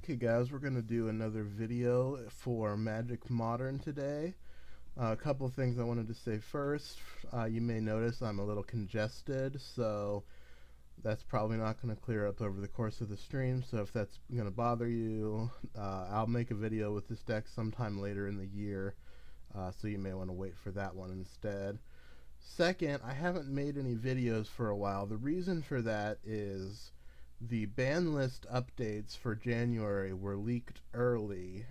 Okay guys, we're going to do another video for Magic Modern today. A couple of things I wanted to say first. You may notice I'm a little congested, so that's probably not going to clear up over the course of the stream. So if that's going to bother you, I'll make a video with this deck sometime later in the year, so you may want to wait for that one instead. Second, I haven't made any videos for a while. The reason for that is the ban list updates for January were leaked early,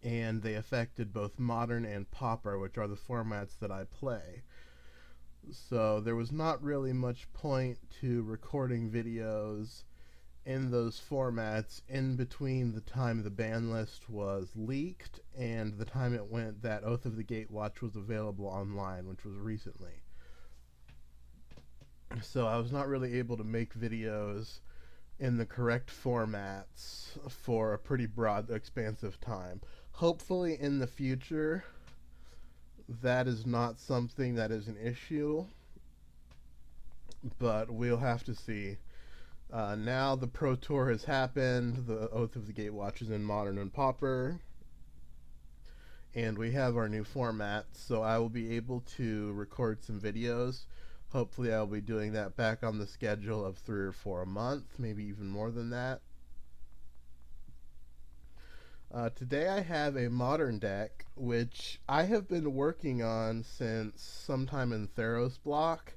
and they affected both Modern and Pauper, which are the formats that I play. So there was not really much point to recording videos in those formats in between the time the ban list was leaked and the time it went that Oath of the Gatewatch was available online, which was recently. So I was not really able to make videos in the correct formats for a pretty broad, expansive time. Hopefully in the future, that is not something that is an issue, but we'll have to see. Now the Pro Tour has happened, the Oath of the Gatewatch is in Modern and Pauper, and we have our new format, so I will be able to record some videos. Hopefully I'll be doing that back on the schedule of 3 or 4 a month, maybe even more than that. Today I have a Modern deck, which I have been working on since sometime in Theros block,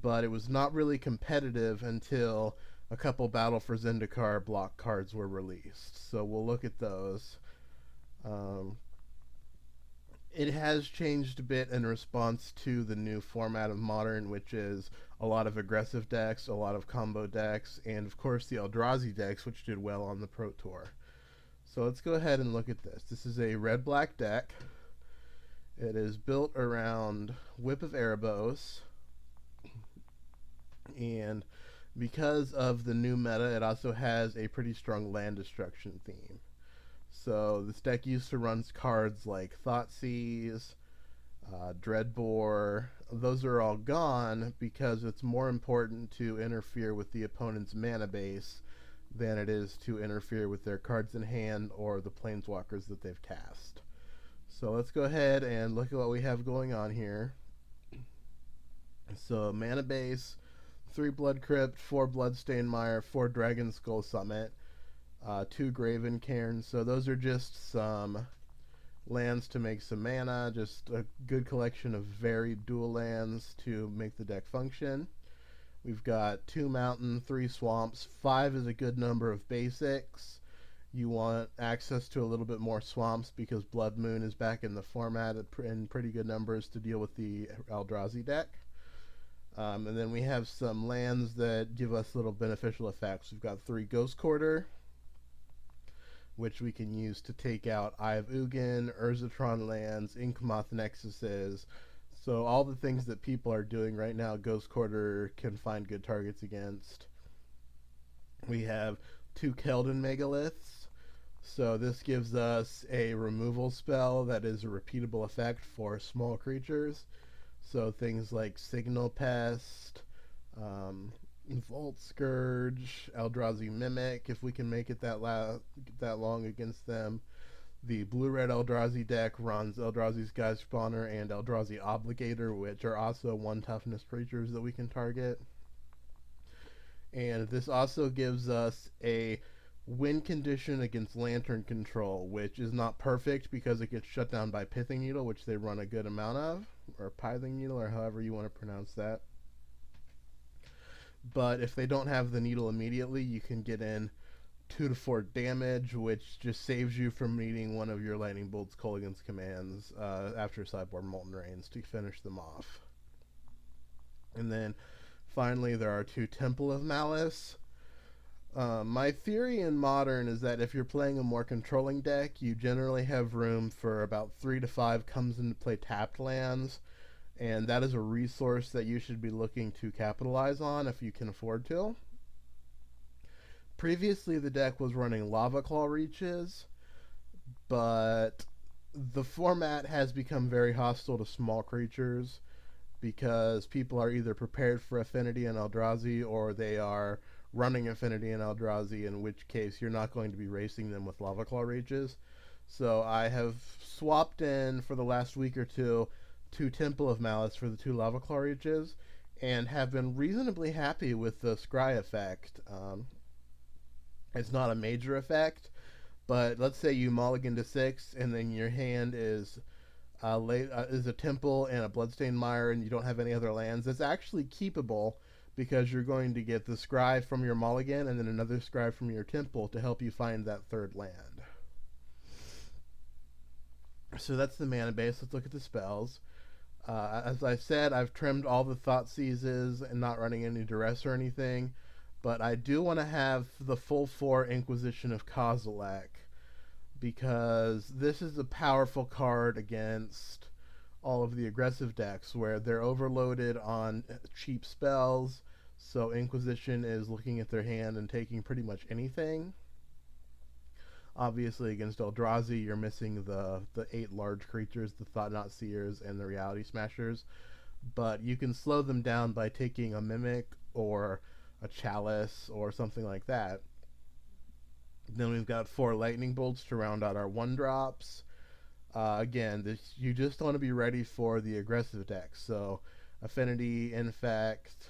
but it was not really competitive until a couple Battle for Zendikar block cards were released. So we'll look at those. It has changed a bit in response to the new format of Modern, which is a lot of aggressive decks, a lot of combo decks, and of course the Eldrazi decks, which did well on the Pro Tour. So let's go ahead and look at this. This is a red-black deck. It is built around Whip of Erebos, and because of the new meta, it also has a pretty strong land destruction theme. So this deck used to run cards like Thoughtseize, Dreadbore. Those are all gone because it's more important to interfere with the opponent's mana base than it is to interfere with their cards in hand or the planeswalkers that they've cast. So let's go ahead and look at what we have going on here. So mana base, 3 Blood Crypt, 4 Bloodstained Mire, 4 Dragon Skull Summit, 2 Graven Cairns. So those are just some lands to make some mana, just a good collection of varied dual lands to make the deck function. We've got 2 mountain, 3 swamps. 5 is a good number of basics. You want access to a little bit more swamps because Blood Moon is back in the format in pretty good numbers to deal with the Eldrazi deck. And then we have some lands that give us little beneficial effects. We've got 3 Ghost Quarter, which we can use to take out Eye of Ugin, Urzatron lands, Inkmoth Nexuses. So all the things that people are doing right now, Ghost Quarter can find good targets against. We have 2 Keldon Megaliths. So this gives us a removal spell that is a repeatable effect for small creatures. So things like Signal Pest, Volt Scourge, Eldrazi Mimic, if we can make it that long against them. The blue-red Eldrazi deck runs Eldrazi's Sky Spawner and Eldrazi Obligator, which are also 1 toughness creatures that we can target. And this also gives us a win condition against Lantern Control, which is not perfect because it gets shut down by Pithing Needle, which they run a good amount of, or Pithing Needle, or however you want to pronounce that. But if they don't have the needle immediately, you can get in 2 to 4 damage, which just saves you from needing one of your Lightning Bolt's Kolaghan's commands after Sideboard Molten Rains to finish them off. And then finally there are 2 Temple of Malice. My theory in Modern is that if you're playing a more controlling deck, you generally have room for about 3 to 5 comes into play tapped lands, and that is a resource that you should be looking to capitalize on if you can afford to. Previously the deck was running Lava Claw Reaches, but the format has become very hostile to small creatures because people are either prepared for Affinity and Eldrazi or they are running Affinity and Eldrazi, in which case you're not going to be racing them with Lava Claw Rages. So I have swapped in for the last week or two Temple of Malice for the 2 Lava Claw Rages, and have been reasonably happy with the Scry effect. It's not a major effect, but let's say you mulligan to 6, and then your hand is is a Temple and a Bloodstained Mire, and you don't have any other lands. It's actually keepable because you're going to get the Scry from your mulligan and then another Scry from your Temple to help you find that third land. So that's the mana base. Let's look at the spells. As I said, I've trimmed all the Thoughtseizes and not running any Duress or anything, but I do want to have the full 4 Inquisition of Kozilek, because this is a powerful card against all of the aggressive decks where they're overloaded on cheap spells, so Inquisition is looking at their hand and taking pretty much anything. Obviously, against Eldrazi, you're missing the 8 large creatures, the Thought-Knot Seers, and the Reality Smashers. But you can slow them down by taking a Mimic or a Chalice or something like that. Then we've got 4 Lightning Bolts to round out our 1-drops. Again, you just want to be ready for the aggressive decks. So Affinity, Infect,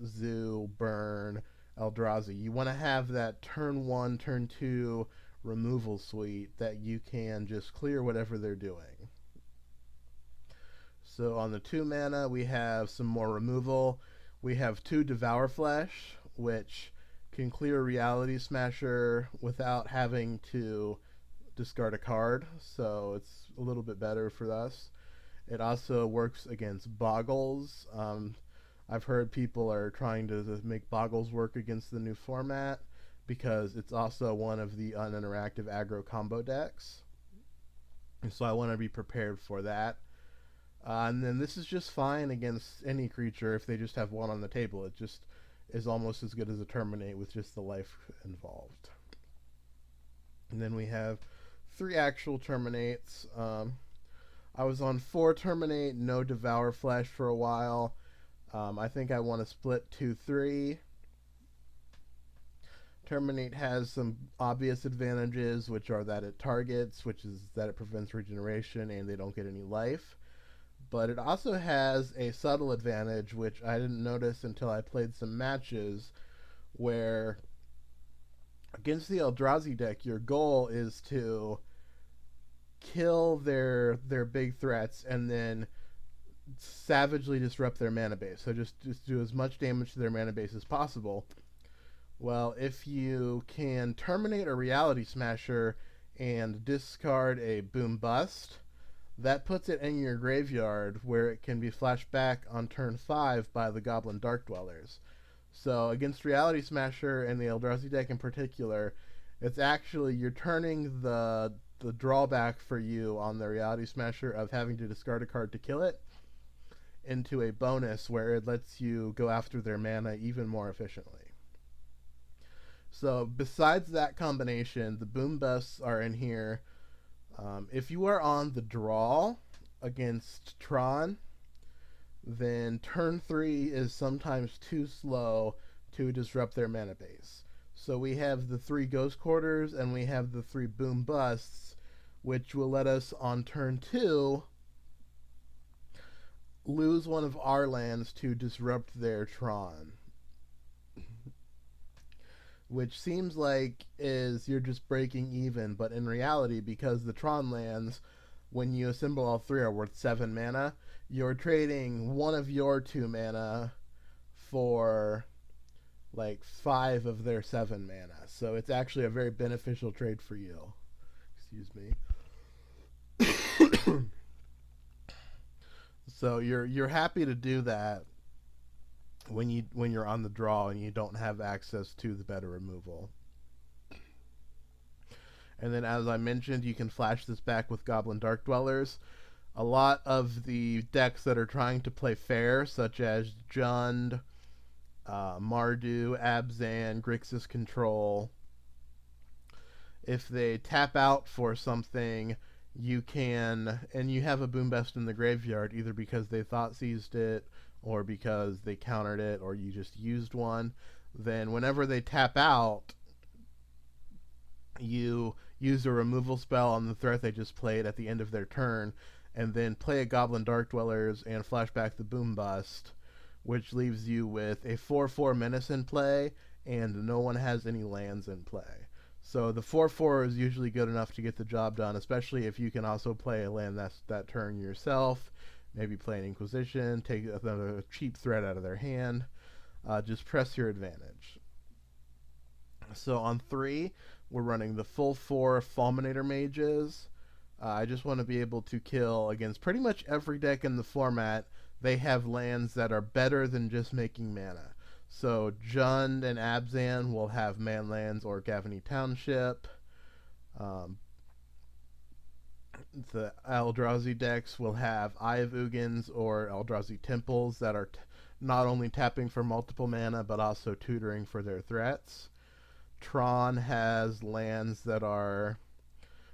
Zoo, Burn, Eldrazi. You want to have that turn 1, turn 2 removal suite that you can just clear whatever they're doing. So on the 2 mana, we have some more removal. We have 2 Devour Flesh, which can clear Reality Smasher without having to discard a card, so it's a little bit better for us. It also works against Boggles. I've heard people are trying to make Boggles work against the new format, because it's also one of the uninteractive aggro combo decks. And so I want to be prepared for that. And then this is just fine against any creature if they just have 1 on the table. It just is almost as good as a Terminate with just the life involved. And then we have 3 actual Terminates. I was on 4 Terminate, no Devour Flesh for a while. I think I want to split 2-3. Terminate has some obvious advantages, which are that it targets, which is that it prevents regeneration, and they don't get any life. But it also has a subtle advantage, which I didn't notice until I played some matches, where against the Eldrazi deck, your goal is to kill their big threats and then savagely disrupt their mana base. So just do as much damage to their mana base as possible. Well, if you can terminate a Reality Smasher and discard a Boom Bust, that puts it in your graveyard where it can be flashed back on turn 5 by the Goblin Dark Dwellers. So against Reality Smasher and the Eldrazi deck in particular, it's actually, you're turning the drawback for you on the Reality Smasher of having to discard a card to kill it into a bonus where it lets you go after their mana even more efficiently. So besides that combination, the Boom Busts are in here. If you are on the draw against Tron, then turn 3 is sometimes too slow to disrupt their mana base. So we have the 3 Ghost Quarters and we have the 3 Boom Busts, which will let us on turn 2 lose one of our lands to disrupt their Tron. Which seems like you're just breaking even, but in reality, because the Tron lands, when you assemble all 3, are worth 7 mana, you're trading 1 of your 2 mana for like 5 of their 7 mana. So it's actually a very beneficial trade for you. Excuse me. So you're happy to do that when you're on the draw and you don't have access to the better removal. And then, as I mentioned, you can flash this back with Goblin Dark Dwellers. A lot of the decks that are trying to play fair, such as Jund, Mardu, Abzan, Grixis Control, if they tap out for something, you can, and you have a Boom Bust in the graveyard, either because they Thoughtseized it, or because they countered it, or you just used one, Then whenever they tap out, you use a removal spell on the threat they just played at the end of their turn, and then play a Goblin Dark Dwellers and flashback the Boom Bust, which leaves you with a 4/4 Menace in play, and no one has any lands in play. So the 4/4 is usually good enough to get the job done, especially if you can also play a land that turn yourself. Maybe play an Inquisition, take another cheap threat out of their hand. Just press your advantage. So on 3, we're running the full 4 Fulminator Mages. I just want to be able to kill against pretty much every deck in the format. They have lands that are better than just making mana. So Jund and Abzan will have man lands or Gavany Township. The Eldrazi decks will have Eye of Ugins or Eldrazi Temples that are not only tapping for multiple mana but also tutoring for their threats. Tron has lands that are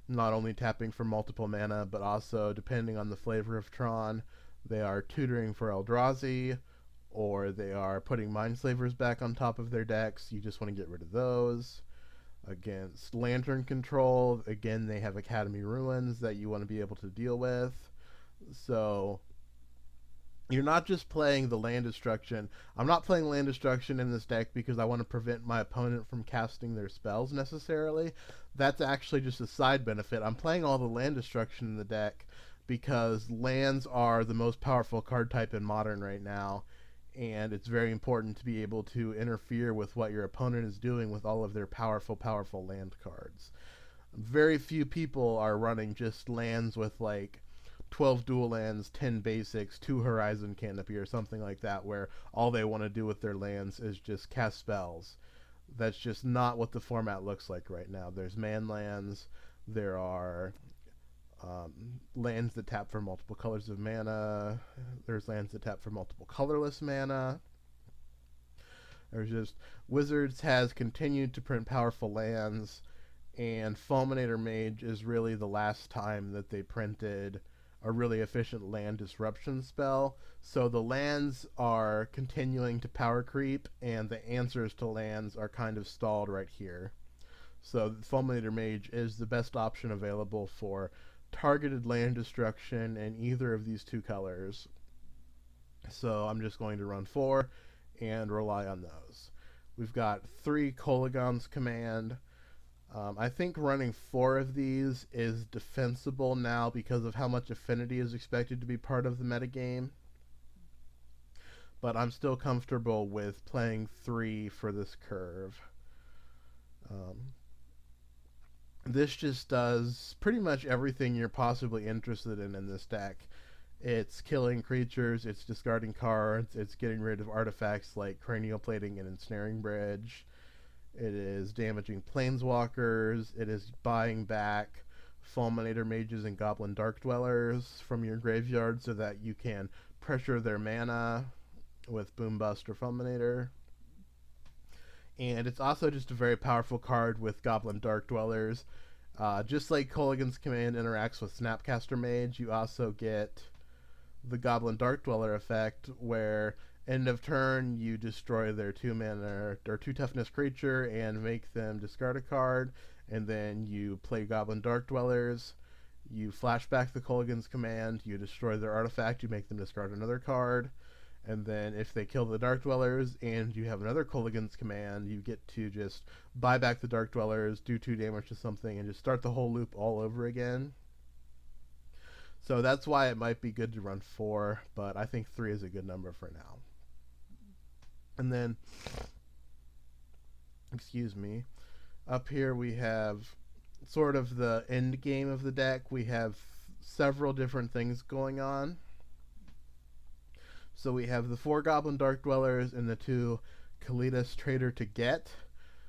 not only tapping for multiple mana, but also, depending on the flavor of Tron, they are tutoring for Eldrazi, or they are putting Mindslavers back on top of their decks. You just want to get rid of those. Against Lantern Control, again, they have Academy Ruins that you want to be able to deal with. So you're not just playing the land destruction. I'm not playing land destruction in this deck because I want to prevent my opponent from casting their spells necessarily. That's actually just a side benefit. I'm playing all the land destruction in the deck because lands are the most powerful card type in Modern right now, and it's very important to be able to interfere with what your opponent is doing with all of their powerful land cards. Very few people are running just lands with like 12 dual lands, 10 basics, 2 Horizon Canopy, or something like that, where all they want to do with their lands is just cast spells. That's just not what the format looks like right now. There's man lands, there are lands that tap for multiple colors of mana, there's lands that tap for multiple colorless mana. There's just Wizards has continued to print powerful lands, and Fulminator Mage is really the last time that they printed a really efficient land disruption spell. So the lands are continuing to power creep, and the answers to lands are kind of stalled right here. So Fulminator Mage is the best option available for targeted land destruction in either of these 2 colors. So I'm just going to run 4 and rely on those. We've got 3 Kolaghan's Command. I think running 4 of these is defensible now because of how much affinity is expected to be part of the metagame. But I'm still comfortable with playing 3 for this curve. This just does pretty much everything you're possibly interested in this deck. It's killing creatures, it's discarding cards, it's getting rid of artifacts like Cranial Plating and Ensnaring Bridge. It is damaging planeswalkers. It is buying back Fulminator Mages and Goblin Dark Dwellers from your graveyard so that you can pressure their mana with Boom Bust or Fulminator. And it's also just a very powerful card with Goblin Dark Dwellers. Just like Kolaghan's Command interacts with Snapcaster Mage, you also get the Goblin Dark Dweller effect, where end of turn, you destroy their 2 mana or 2 toughness creature and make them discard a card, and then you play Goblin Dark Dwellers, you flashback the Kolaghan's Command, you destroy their artifact, you make them discard another card, and then if they kill the Dark Dwellers and you have another Kolaghan's Command, you get to just buy back the Dark Dwellers, do 2 damage to something, and just start the whole loop all over again. So that's why it might be good to run 4, but I think 3 is a good number for now. And then, excuse me, up here we have sort of the end game of the deck. We have several different things going on. So we have the 4 Goblin Dark Dwellers and the 2 Kalitas Traitor to Get,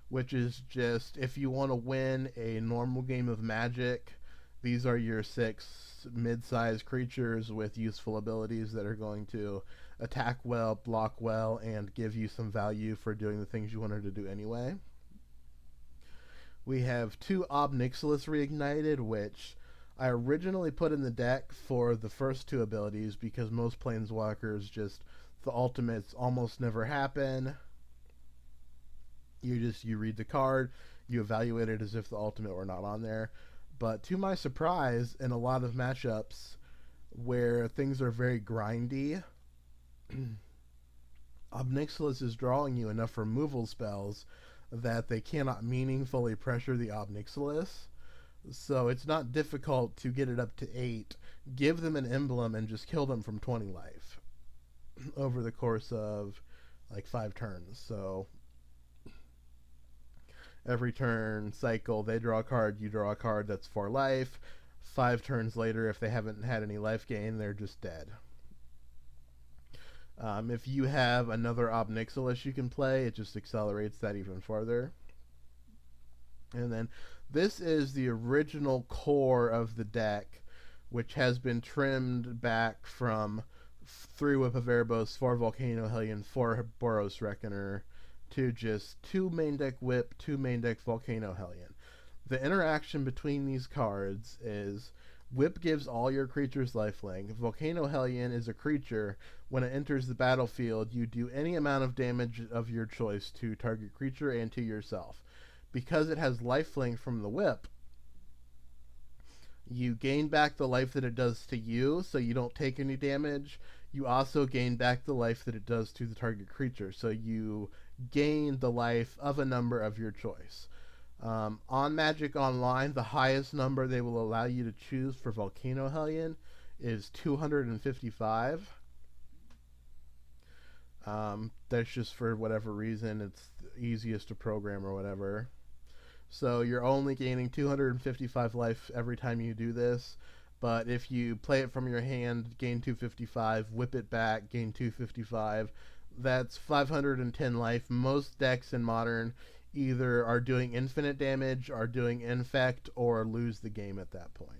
which is just, if you want to win a normal game of Magic, these are your 6 mid-sized creatures with useful abilities that are going to attack well, block well, and give you some value for doing the things you wanted to do anyway. We have 2 Ob Nixilis Reignited, which I originally put in the deck for the first 2 abilities because most Planeswalkers just, the ultimates almost never happen. You read the card, you evaluate it as if the ultimate were not on there. But to my surprise, in a lot of matchups where things are very grindy, Obnixilis is drawing you enough removal spells that they cannot meaningfully pressure the Obnixilis. So it's not difficult to get it up to 8, give them an emblem, and just kill them from 20 life over the course of like 5 turns. So every turn cycle, they draw a card, you draw a card, that's 4 life. 5 turns later, if they haven't had any life gain, they're just dead. If you have another Obnixilis you can play, it just accelerates that even farther. And then this is the original core of the deck, which has been trimmed back from 3 Whip of Erebos, 4 Volcano Hellion, 4 Boros Reckoner, to just 2 main deck Whip, 2 main deck Volcano Hellion. The interaction between these cards is Whip gives all your creatures lifelink. Volcano Hellion is a creature. When it enters the battlefield, you do any amount of damage of your choice to target creature and to yourself. Because it has lifelink from the Whip, you gain back the life that it does to you, so you don't take any damage. You also gain back the life that it does to the target creature, so you gain the life of a number of your choice. On Magic Online, the highest number they will allow you to choose for Volcano Hellion is 255. That's just for whatever reason. It's the easiest to program or whatever. So you're only gaining 255 life every time you do this. But if you play it from your hand, gain 255, whip it back, gain 255. That's 510 life. Most decks in Modern either are doing infinite damage, are doing infect, or lose the game at that point.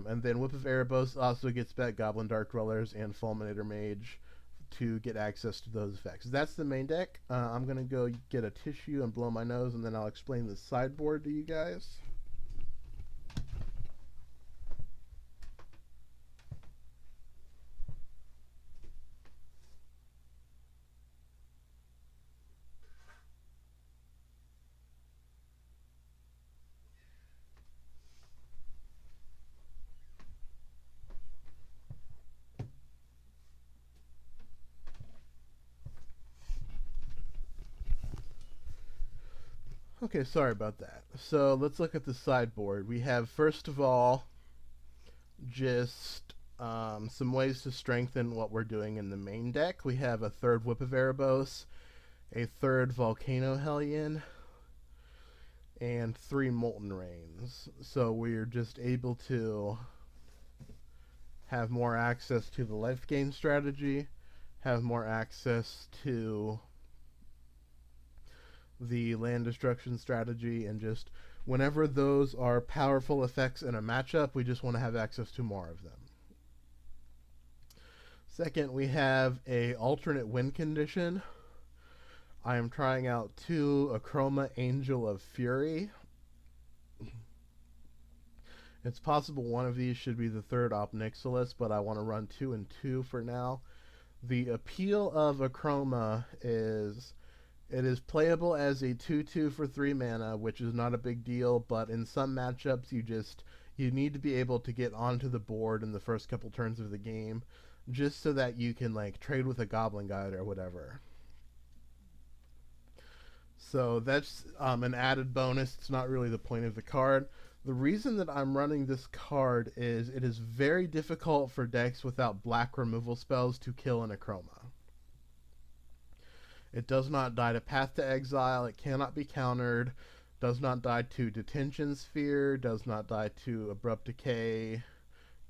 And then Whip of Erebos also gets back Goblin Dark Dwellers and Fulminator Mage to get access to those effects. That's the main deck. I'm going to go get a tissue and blow my nose, and then I'll explain the sideboard to you guys. Okay, sorry about that. So let's look at the sideboard. We have, first of all, just some ways to strengthen what we're doing in the main deck. We have a 3rd Whip of Erebos, a 3rd Volcano Hellion, and 3 Molten Rains. So we're just able to have more access to the life gain strategy, have more access to the land destruction strategy, and just whenever those are powerful effects in a matchup, we just want to have access to more of them. Second, we have a alternate win condition. I am trying out 2 Achroma Angel of Fury. It's possible one of these should be the 3rd Obnixilis, but I want to run 2 and 2 for now. The appeal of Achroma is it is playable as a 2/2 for 3 mana, which is not a big deal, but in some matchups you need to be able to get onto the board in the first couple turns of the game, just so that you can like trade with a Goblin Guide or whatever. So that's an added bonus. It's not really the point of the card. The reason that I'm running this card is it is very difficult for decks without black removal spells to kill an Achroma. It does not die to Path to Exile. It cannot be countered. Does not die to Detention Sphere. Does not die to Abrupt Decay,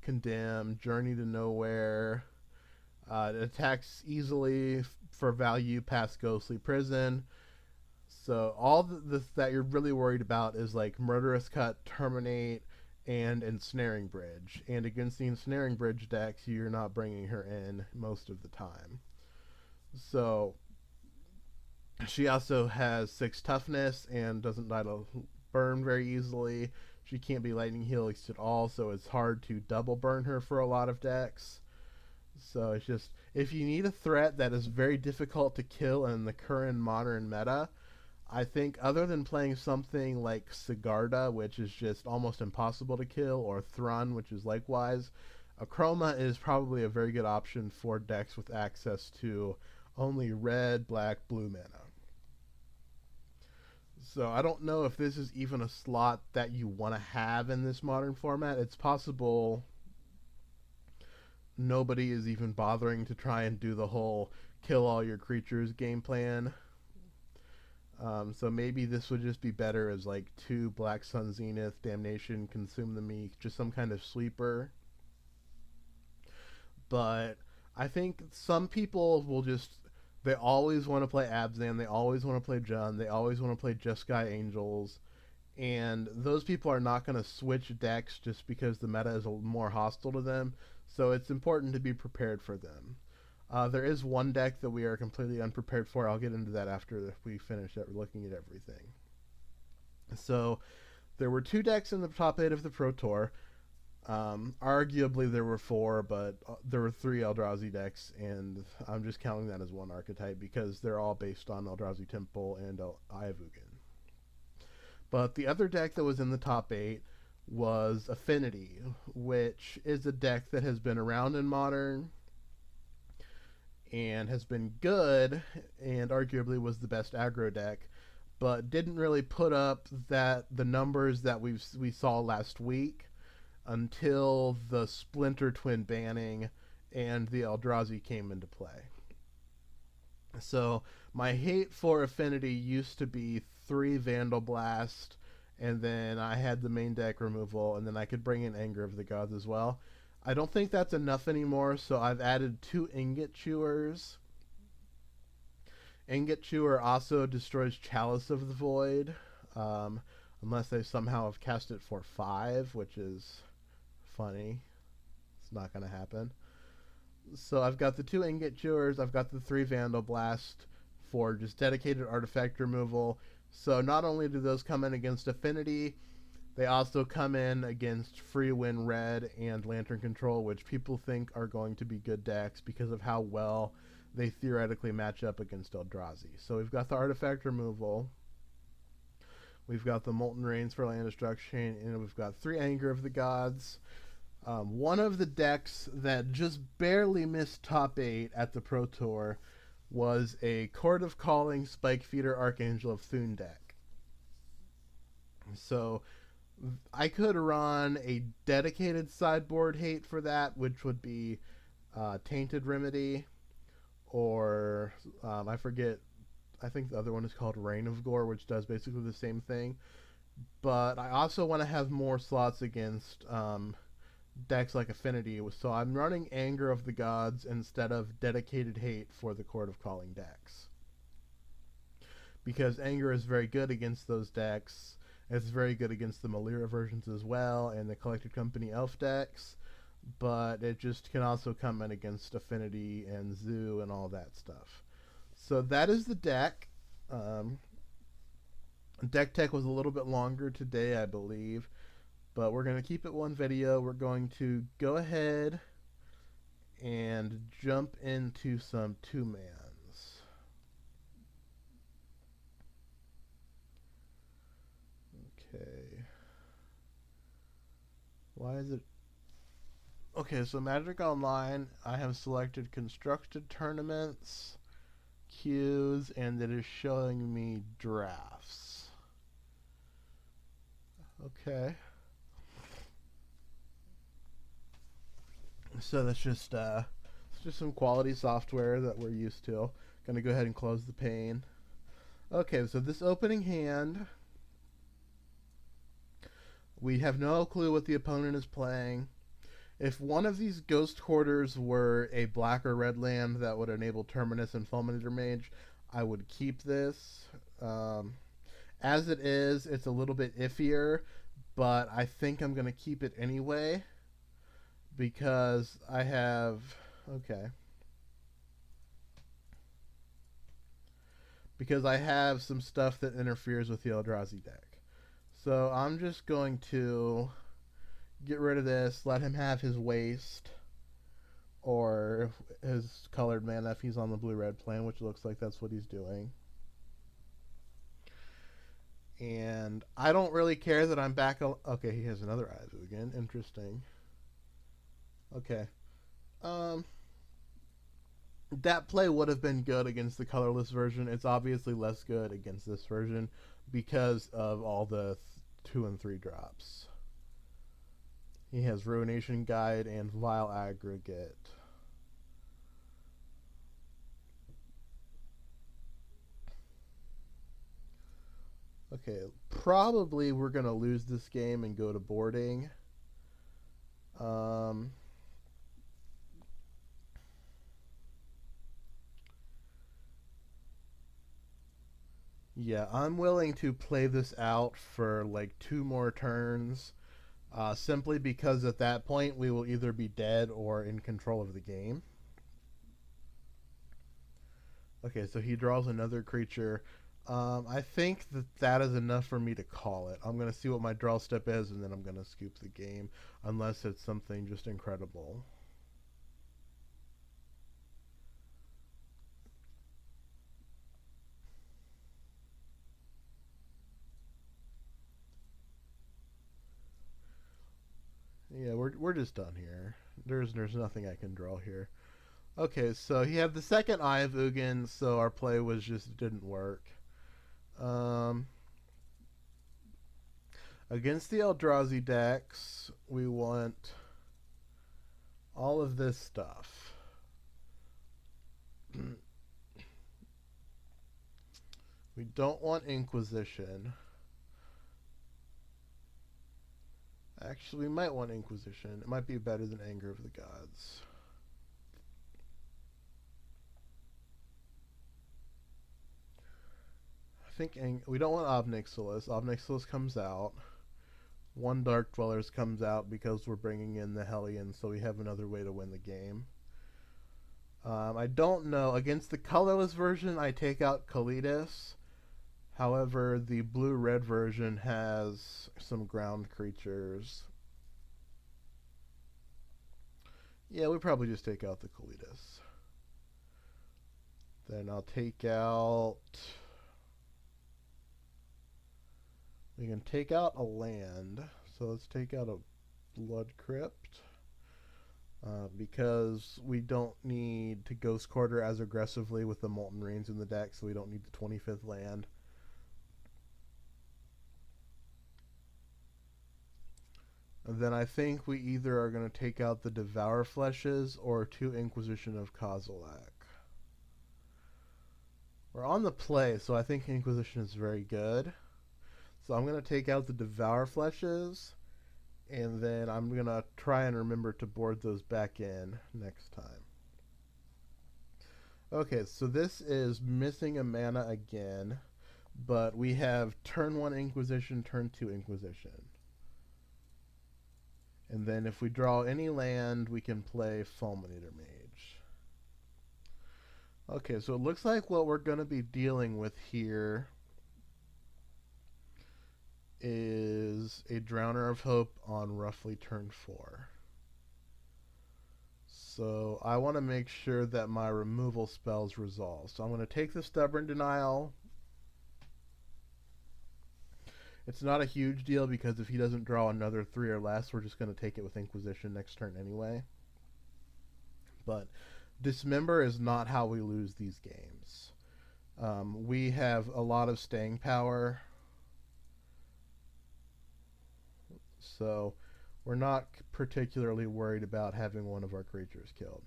Condemn, Journey to Nowhere. It attacks easily for value past Ghostly Prison. So all that you're really worried about is like Murderous Cut, Terminate, and Ensnaring Bridge. And against the Ensnaring Bridge decks, you're not bringing her in most of the time. So she also has 6 toughness and doesn't die to burn very easily. She can't be lightning helixed at all, so it's hard to double burn her for a lot of decks. So if you need a threat that is very difficult to kill in the current modern meta, I think other than playing something like Sigarda, which is just almost impossible to kill, or Thrun, which is likewise, Chroma is probably a very good option for decks with access to only red, black, blue mana. So I don't know if this is even a slot that you want to have in this modern format. It's possible nobody is even bothering to try and do the whole kill all your creatures game plan. So maybe this would just be better as like 2 Black Sun Zenith, Damnation, Consume the Meek, just some kind of sleeper. But I think some people will just, they always want to play Abzan, they always want to play Jund, they always want to play Jeskai Angels, and those people are not going to switch decks just because the meta is more hostile to them, so it's important to be prepared for them. There is one deck that we are completely unprepared for. I'll get into that after we finish looking at everything. So there were 2 decks in the top 8 of the Pro Tour. Arguably there were 4, but there were 3 Eldrazi decks, and I'm just counting that as one archetype because they're all based on Eldrazi Temple and Eye of Ugin. But the other deck that was in the top 8 was Affinity, which is a deck that has been around in Modern and has been good, and arguably was the best aggro deck, but didn't really put up the numbers that we saw last week until the Splinter Twin banning and the Eldrazi came into play. So my hate for Affinity used to be 3 Vandal Blast, and then I had the main deck removal, and then I could bring in Anger of the Gods as well. I don't think that's enough anymore, so I've added 2 Ingot Chewers. Ingot Chewer also destroys Chalice of the Void, unless they somehow have cast it for 5, which is funny. It's not going to happen. So I've got the 2 Ingot Chewers, I've got the 3 Vandal Blast for just dedicated artifact removal. So not only do those come in against Affinity, they also come in against Free Win Red and Lantern Control, which people think are going to be good decks because of how well they theoretically match up against Eldrazi. So we've got the artifact removal, we've got the Molten Rains for land destruction, and we've got 3 Anger of the Gods. One of the decks that just barely missed top 8 at the Pro Tour was a Court of Calling Spike Feeder Archangel of Thune deck. So I could run a dedicated sideboard hate for that, which would be Tainted Remedy, or I forget, I think the other one is called Reign of Gore, which does basically the same thing. But I also want to have more slots against decks like Affinity, so I'm running Anger of the Gods instead of dedicated hate for the Court of Calling decks, because Anger is very good against those decks. It's very good against the Malira versions as well and the Collected Company Elf decks, but it just can also come in against Affinity and Zoo and all that stuff. So that is the deck. Deck tech was a little bit longer today, I believe, but we're going to keep it one video. We're going to go ahead and jump into some 2-mans. Okay. Why is it? Okay, so Magic Online, I have selected Constructed Tournaments, Queues, and it is showing me Drafts. Okay. So that's just some quality software that we're used to. Gonna go ahead and close the pane. Okay, so this opening hand, we have no clue what the opponent is playing. If one of these Ghost Quarters were a black or red land that would enable Terminus and Fulminator Mage, I would keep this. As it is, it's a little bit iffier, but I think I'm going to keep it anyway because I have... Okay. Because I have some stuff that interferes with the Eldrazi deck. So I'm just going to get rid of this, let him have his waste, or his colored mana if he's on the blue-red plane, which looks like that's what he's doing. And I don't really care that I'm back. Okay, he has another Ivu again. Interesting. Okay. Um, that play would have been good against the colorless version. It's obviously less good against this version because of all the 2 and 3 drops. He has Ruination Guide and Vile Aggregate. Okay, probably we're going to lose this game and go to boarding. Yeah, I'm willing to play this out for like 2 more turns, simply because at that point we will either be dead or in control of the game. Okay, so he draws another creature. I think that is enough for me to call it. I'm going to see what my draw step is, and then I'm going to scoop the game, unless it's something just incredible. Yeah, we're just done here. There's nothing I can draw here. Okay, so he had the second Eye of Ugin, so our play was just didn't work. Against the Eldrazi decks, we want all of this stuff. We don't want Inquisition. Actually, we might want Inquisition. It might be better than Anger of the Gods. I think we don't want Obnixilis. Obnixilis comes out. One Dark Dwellers comes out because we're bringing in the Hellion, so we have another way to win the game. I don't know. Against the colorless version, I take out Kalidas. However, the blue-red version has some ground creatures. Yeah, we probably just take out the Kalidas. Then I'll take out... We can take out a land. So let's take out a Blood Crypt. Because we don't need to Ghost Quarter as aggressively with the Molten Rains in the deck, so we don't need the 25th land. And then I think we either are going to take out the Devour Fleshes or 2 Inquisition of Kozilek. We're on the play, so I think Inquisition is very good. So I'm going to take out the Devour Fleshes, and then I'm going to try and remember to board those back in next time. Okay, so this is missing a mana again, but we have turn 1 Inquisition, turn 2 Inquisition. And then if we draw any land, we can play Fulminator Mage. Okay, so it looks like what we're going to be dealing with here is a Drowner of Hope on roughly turn 4. So I want to make sure that my removal spells resolve. So I'm going to take the Stubborn Denial. It's not a huge deal because if he doesn't draw another 3 or less, we're just going to take it with Inquisition next turn anyway. But Dismember is not how we lose these games. We have a lot of staying power. So we're not particularly worried about having one of our creatures killed.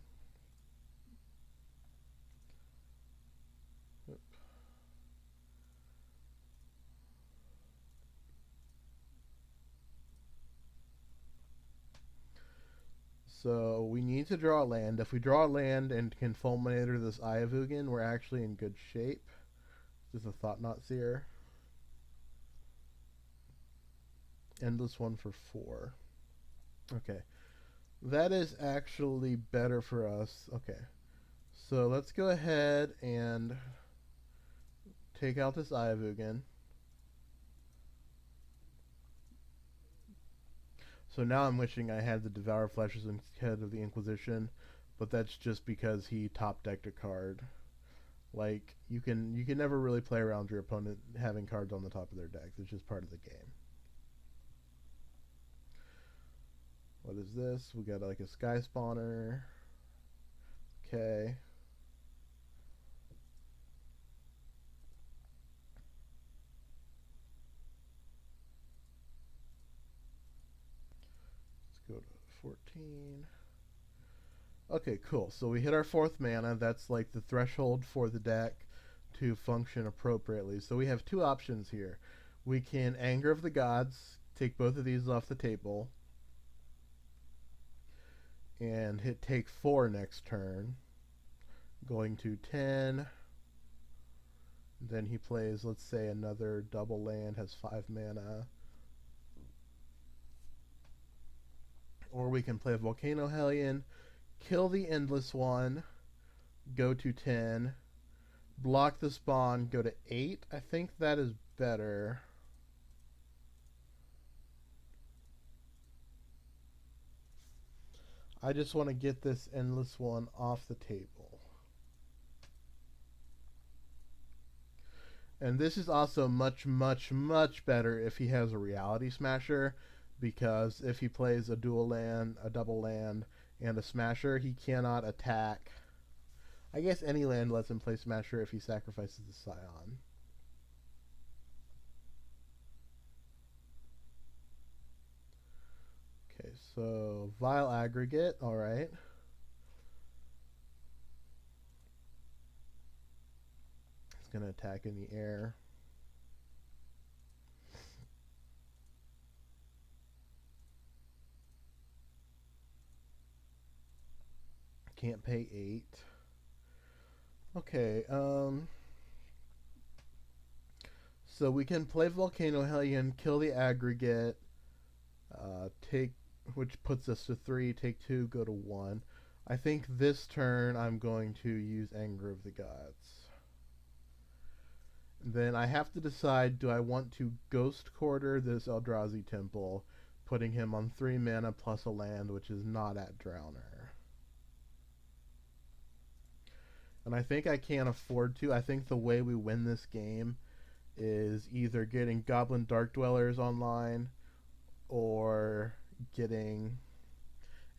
So we need to draw a land. If we draw a land and can Fulminator this Eye of Ugin, we're actually in good shape. This is a Thought-Knot Seer. Endless one for 4. Okay. That is actually better for us. Okay. So let's go ahead and take out this Eye of Ugin. So now I'm wishing I had the Devour Fleshes instead of the Inquisition, but that's just because he top decked a card. Like you can never really play around your opponent having cards on the top of their deck. It's just part of the game. What is this? We got like a sky spawner. Okay. Let's go to 14. Okay, cool. So we hit our 4th mana. That's like the threshold for the deck to function appropriately. So we have 2 options here. We can Anger of the Gods, take both of these off the table, and hit take 4 next turn. Going to 10. Then he plays, let's say, another double land, has 5 mana. Or we can play Volcano Hellion, kill the Endless One, go to 10, block the spawn, go to 8. I think that is better. I just want to get this Endless One off the table. And this is also much, much, much better if he has a Reality Smasher, because if he plays a dual land, a double land, and a Smasher, he cannot attack. I guess any land lets him play Smasher if he sacrifices the Scion. Okay, so Vile Aggregate, alright. It's going to attack in the air. Can't pay 8. Okay, so we can play Volcano Hellion, kill the aggregate, take, which puts us to 3, take 2, go to 1. I think this turn I'm going to use Anger of the Gods. Then I have to decide, do I want to Ghost Quarter this Eldrazi Temple, putting him on 3 mana plus a land, which is not at Drowner. And I think I can't afford to. I think the way we win this game is either getting Goblin Dark Dwellers online or getting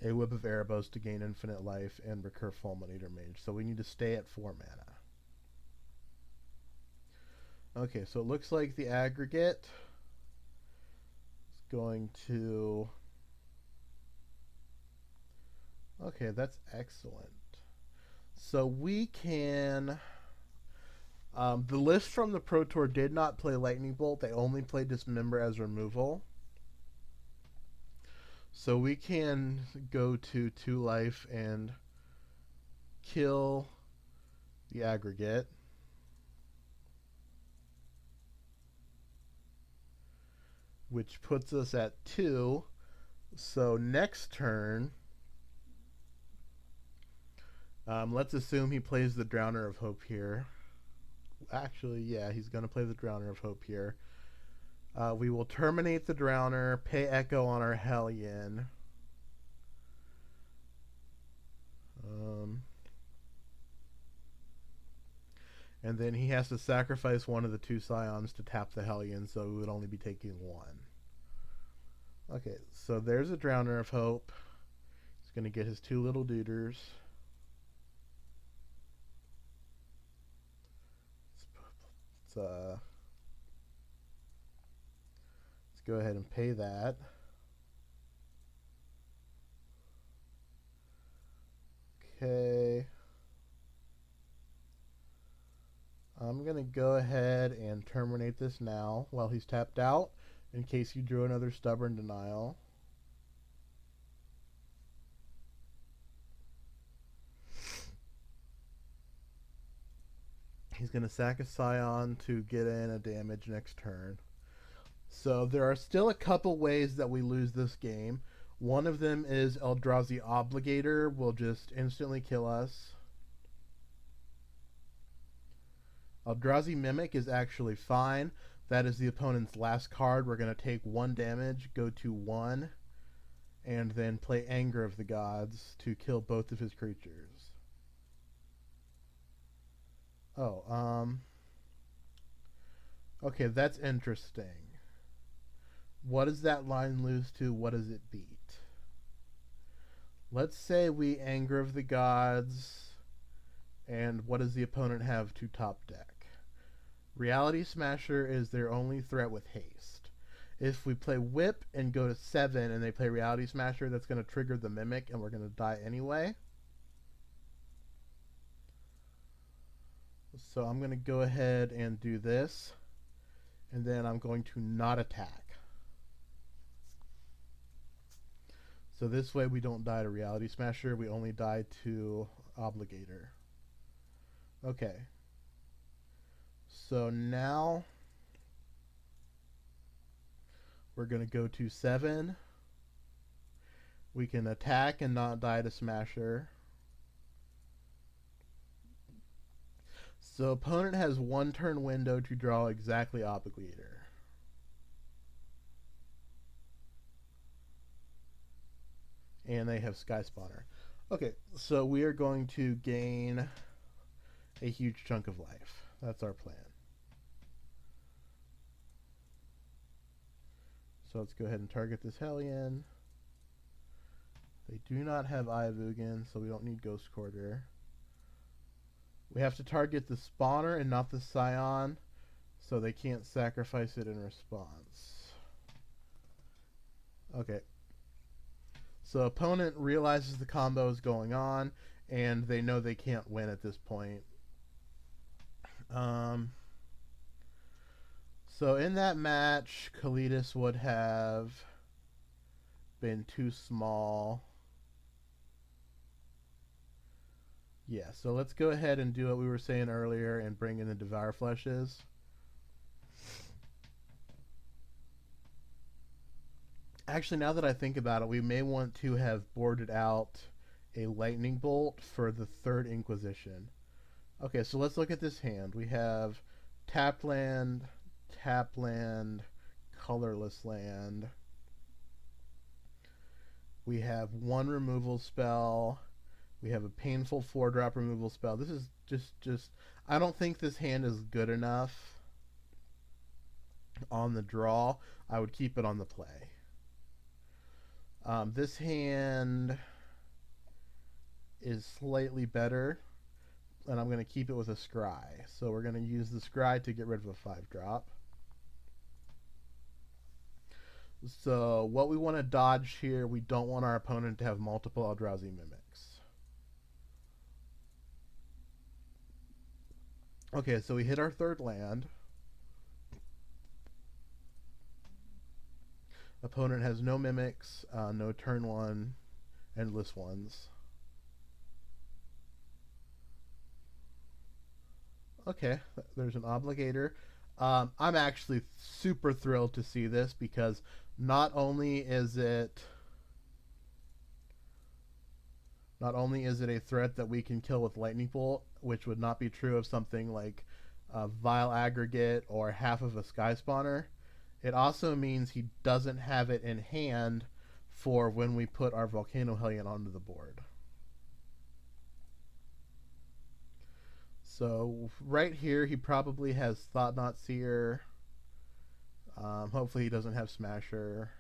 a Whip of Erebos to gain infinite life and recur Fulminator Mage. So we need to stay at 4 mana. Okay, so it looks like the aggregate is going to... Okay, that's excellent. So we can... the list from the Pro Tour did not play Lightning Bolt. They only played Dismember as removal. So we can go to 2 life and kill the aggregate. Which puts us at 2. So next turn... let's assume he plays the Drowner of Hope here. Actually, yeah, he's going to play the Drowner of Hope here. We will terminate the Drowner, pay Echo on our Hellion. And then he has to sacrifice one of the 2 Scions to tap the Hellion, so we would only be taking 1. Okay, so there's a Drowner of Hope. He's going to get his 2 little duders. Let's go ahead and pay that. Okay. I'm going to go ahead and terminate this now while he's tapped out, in case he drew another Stubborn Denial. He's going to sack a Scion to get in a damage next turn. So there are still a couple ways that we lose this game. One of them is Eldrazi Obligator will just instantly kill us. Eldrazi Mimic is actually fine. That is the opponent's last card. We're going to take 1 damage, go to 1, and then play Anger of the Gods to kill both of his creatures. Oh, okay, that's interesting. What does that line lose to? What does it beat? Let's say we Anger of the Gods, and what does the opponent have to top deck? Reality Smasher is their only threat with haste. If we play Whip and go to 7 and they play Reality Smasher, that's going to trigger the Mimic and we're going to die anyway. So I'm going to go ahead and do this, and then I'm going to not attack. So this way we don't die to Reality Smasher, we only die to Obligator. Okay. So now we're going to go to 7. We can attack and not die to Smasher. So opponent has 1 turn window to draw exactly Obligator. And they have Sky Spawner. Okay, so we are going to gain a huge chunk of life. That's our plan. So let's go ahead and target this Hellion. They do not have Eye of Ugin, so we don't need Ghost Quarter. We have to target the spawner and not the Scion, so they can't sacrifice it in response. Okay. So opponent realizes the combo is going on, and they know they can't win at this point. So in that match, Kalidas would have been too small. Yeah, so let's go ahead and do what we were saying earlier and bring in the Devour Fleshes. Actually, now that I think about it, we may want to have boarded out a Lightning Bolt for the 3rd Inquisition. Okay, so let's look at this hand. We have tapped land, colorless land. We have 1 removal spell. We have a painful 4-drop removal spell. This is just I don't think this hand is good enough on the draw. I would keep it on the play. This hand is slightly better, and I'm going to keep it with a Scry. So we're going to use the Scry to get rid of a 5-drop. So what we want to dodge here, we don't want our opponent to have multiple Eldrazi Mimics. Okay, so we hit our 3rd land. Opponent has no Mimics, no turn 1, endless ones. Okay, there's an Obligator. I'm actually super thrilled to see this because not only is it a threat that we can kill with Lightning Bolt, which would not be true of something like Vile Aggregate or half of a Sky Spawner, it also means he doesn't have it in hand for when we put our Volcano Hellion onto the board. So right here he probably has Thought-Knot Seer. Hopefully he doesn't have Smasher.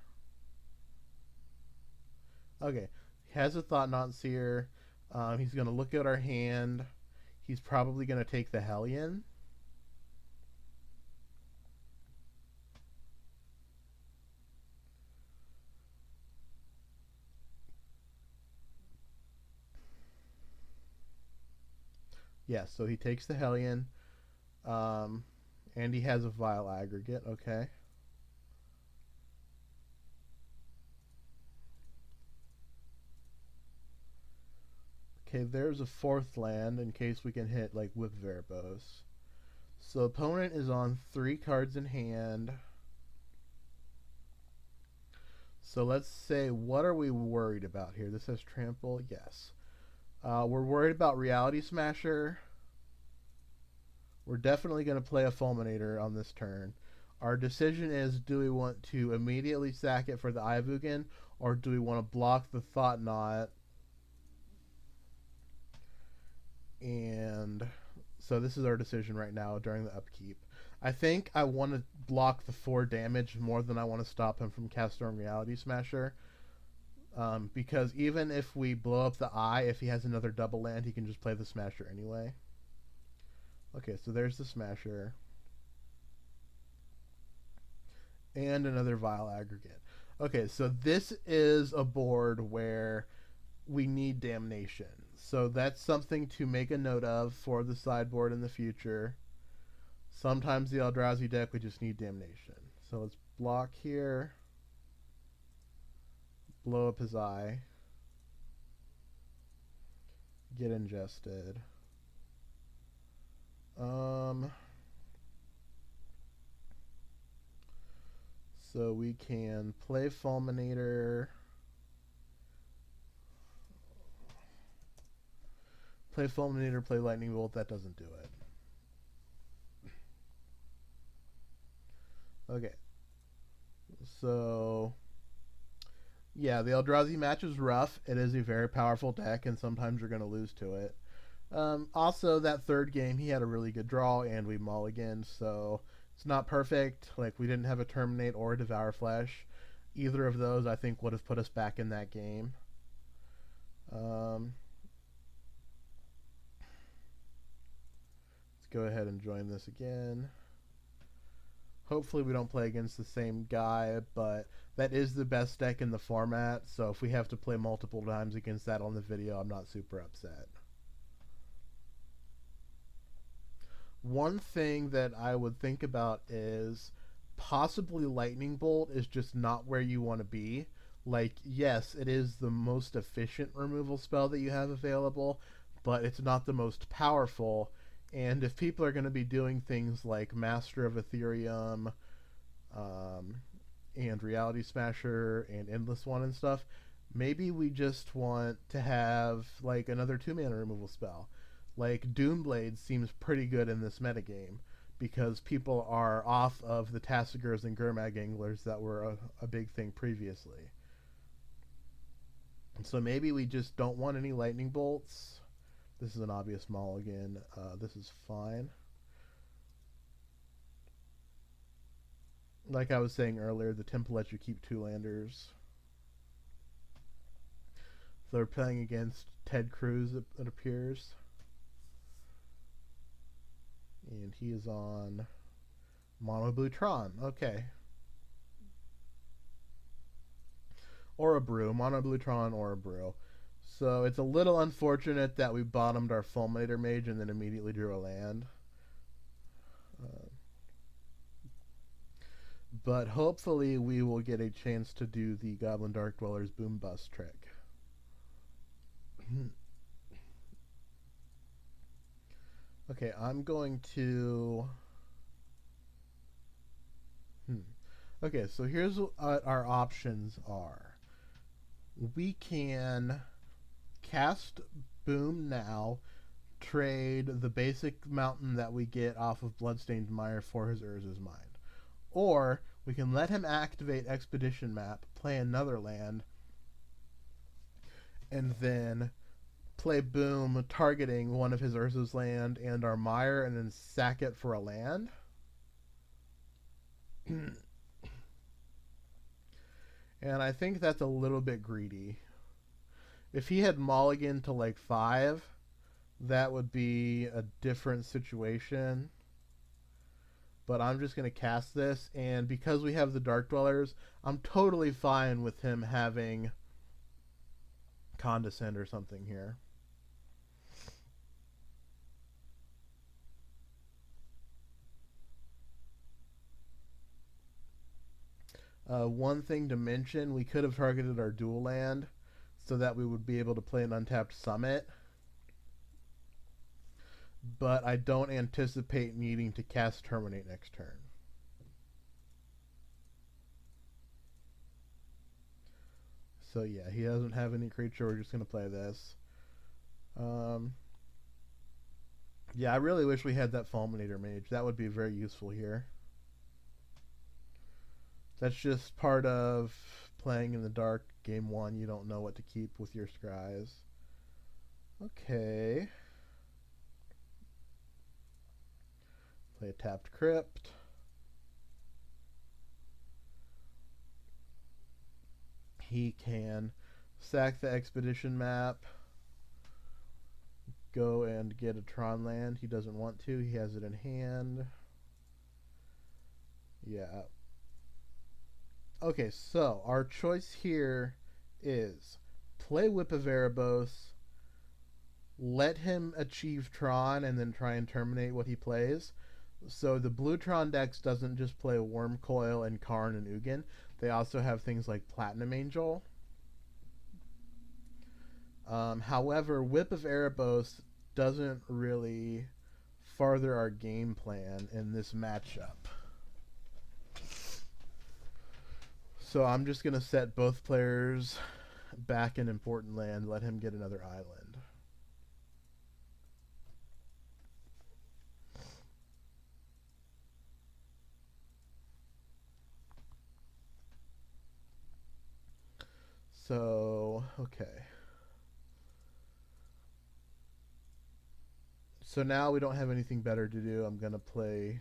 Okay, he has a Thought-Knot Seer. He's going to look at our hand. He's probably going to take the Hellion. Yeah, so he takes the Hellion, and he has a Vile Aggregate, okay. Okay, there's a 4th land in case we can hit, like, with Erebos. So opponent is on 3 cards in hand. So let's say, what are we worried about here? This has Trample, yes. We're worried about Reality Smasher. We're definitely going to play a Fulminator on this turn. Our decision is, do we want to immediately sack it for the Ivugan, or do we want to block the Thought Knot? And so this is our decision right now during the upkeep. I think I want to block the 4 damage more than I want to stop him from casting Reality Smasher. Because even if we blow up the eye, if he has another double land, he can just play the Smasher anyway. Okay, so there's the Smasher. And another Vile Aggregate. Okay, so this is a board where we need Damnation. So that's something to make a note of for the sideboard in the future. Sometimes the Eldrazi deck, we just need Damnation. So let's block here. Blow up his eye. Get ingested. So we can play Fulminator. Play Fulminator, play Lightning Bolt. That doesn't do it. Okay. So, yeah, the Eldrazi match is rough. It is a very powerful deck, and sometimes you're going to lose to it. Also, that third game, he had a really good draw, and we mulliganed, so it's not perfect. Like, we didn't have a Terminate or a Devour Flesh. Either of those, I think, would have put us back in that game. Let's go ahead and join this again. Hopefully we don't play against the same guy, but that is the best deck in the format, so if we have to play multiple times against that on the video, I'm not super upset. One thing that I would think about is possibly Lightning Bolt is just not where you want to be. Like, yes, it is the most efficient removal spell that you have available, but it's not the most powerful. And if people are going to be doing things like Master of Ethereum and Reality Smasher and Endless One and stuff, maybe we just want to have like another 2-mana removal spell. Like Doomblade seems pretty good in this metagame because people are off of the Tassigurs and Gurmag Anglers that were a big thing previously. So maybe we just don't want any Lightning Bolts. This is an obvious mulligan. This is fine. Like I was saying earlier, the temple lets you keep 2 landers. So we're playing against Ted Cruz, it appears. And he is on Mono Blue Tron. Okay. Or a Brew. Mono Blue Tron or a Brew. So it's a little unfortunate that we bottomed our Fulminator Mage and then immediately drew a land. But hopefully we will get a chance to do the Goblin Dark Dweller's Boom Bust trick. Okay, I'm going to... Okay, so here's what our options are. We can cast Boom now, trade the basic mountain that we get off of Bloodstained Mire for his Urza's Mind. Or we can let him activate Expedition Map, play another land, and then play Boom, targeting one of his Urza's land and our Mire, and then sack it for a land. And I think that's a little bit greedy. If he had mulligan to like 5, that would be a different situation. But I'm just going to cast this, and because we have the Dark Dwellers, I'm totally fine with him having Condescend or something here. One thing to mention, we could have targeted our dual land so that we would be able to play an untapped Summit. But I don't anticipate needing to cast Terminate next turn. So yeah, he doesn't have any creature. We're just going to play this. Yeah, I really wish we had that Fulminator Mage. That would be very useful here. That's just part of playing in the dark. Game 1, you don't know what to keep with your scries. Okay. Play a tapped crypt. He can sack the expedition map, go and get a Tron land. He doesn't want to. He has it in hand. Yeah. Okay, so our choice here is play Whip of Erebos, let him achieve Tron, and then try and terminate what he plays. So the blue Tron decks doesn't just play Worm Coil and Karn and Ugin. They also have things like Platinum Angel. However, Whip of Erebos doesn't really farther our game plan in this matchup. So I'm just going to set both players back in important land, let him get another island. So, okay. So now we don't have anything better to do. I'm going to play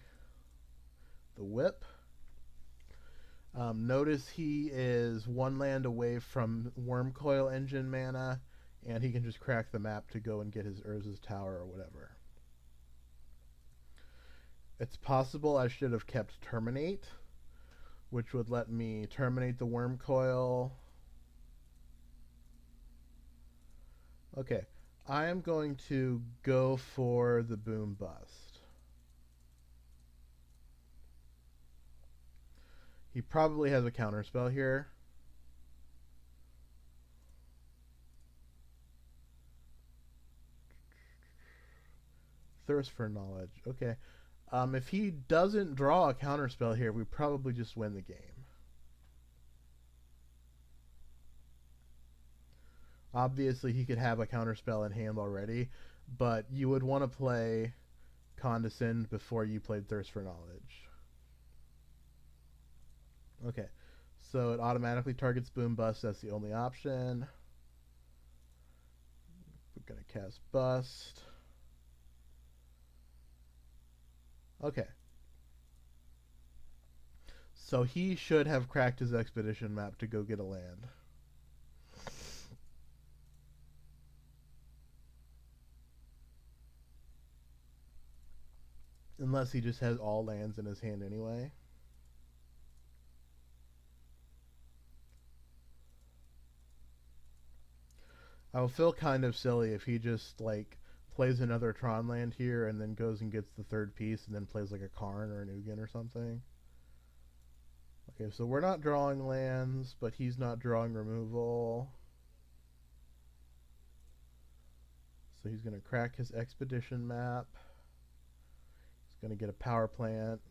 the Whip. Notice he is one land away from Wormcoil Engine mana, and he can just crack the map to go and get his Urza's Tower or whatever. It's possible I should have kept Terminate, which would let me terminate the Wormcoil. Okay, I am going to go for the Boom Bust. He probably has a counterspell here. Thirst for Knowledge. Okay. If he doesn't draw a counterspell here, we probably just win the game. Obviously, he could have a counterspell in hand already, but you would want to play Condescend before you played Thirst for Knowledge. Okay, so it automatically targets Boom Bust. That's the only option. We're going to cast Bust. Okay. So he should have cracked his expedition map to go get a land. Unless he just has all lands in his hand anyway. I will feel kind of silly if he just like plays another Tron land here and then goes and gets the third piece and then plays like a Karn or an Ugin or something. Okay, so we're not drawing lands, but he's not drawing removal. So he's going to crack his expedition map. He's going to get a power plant.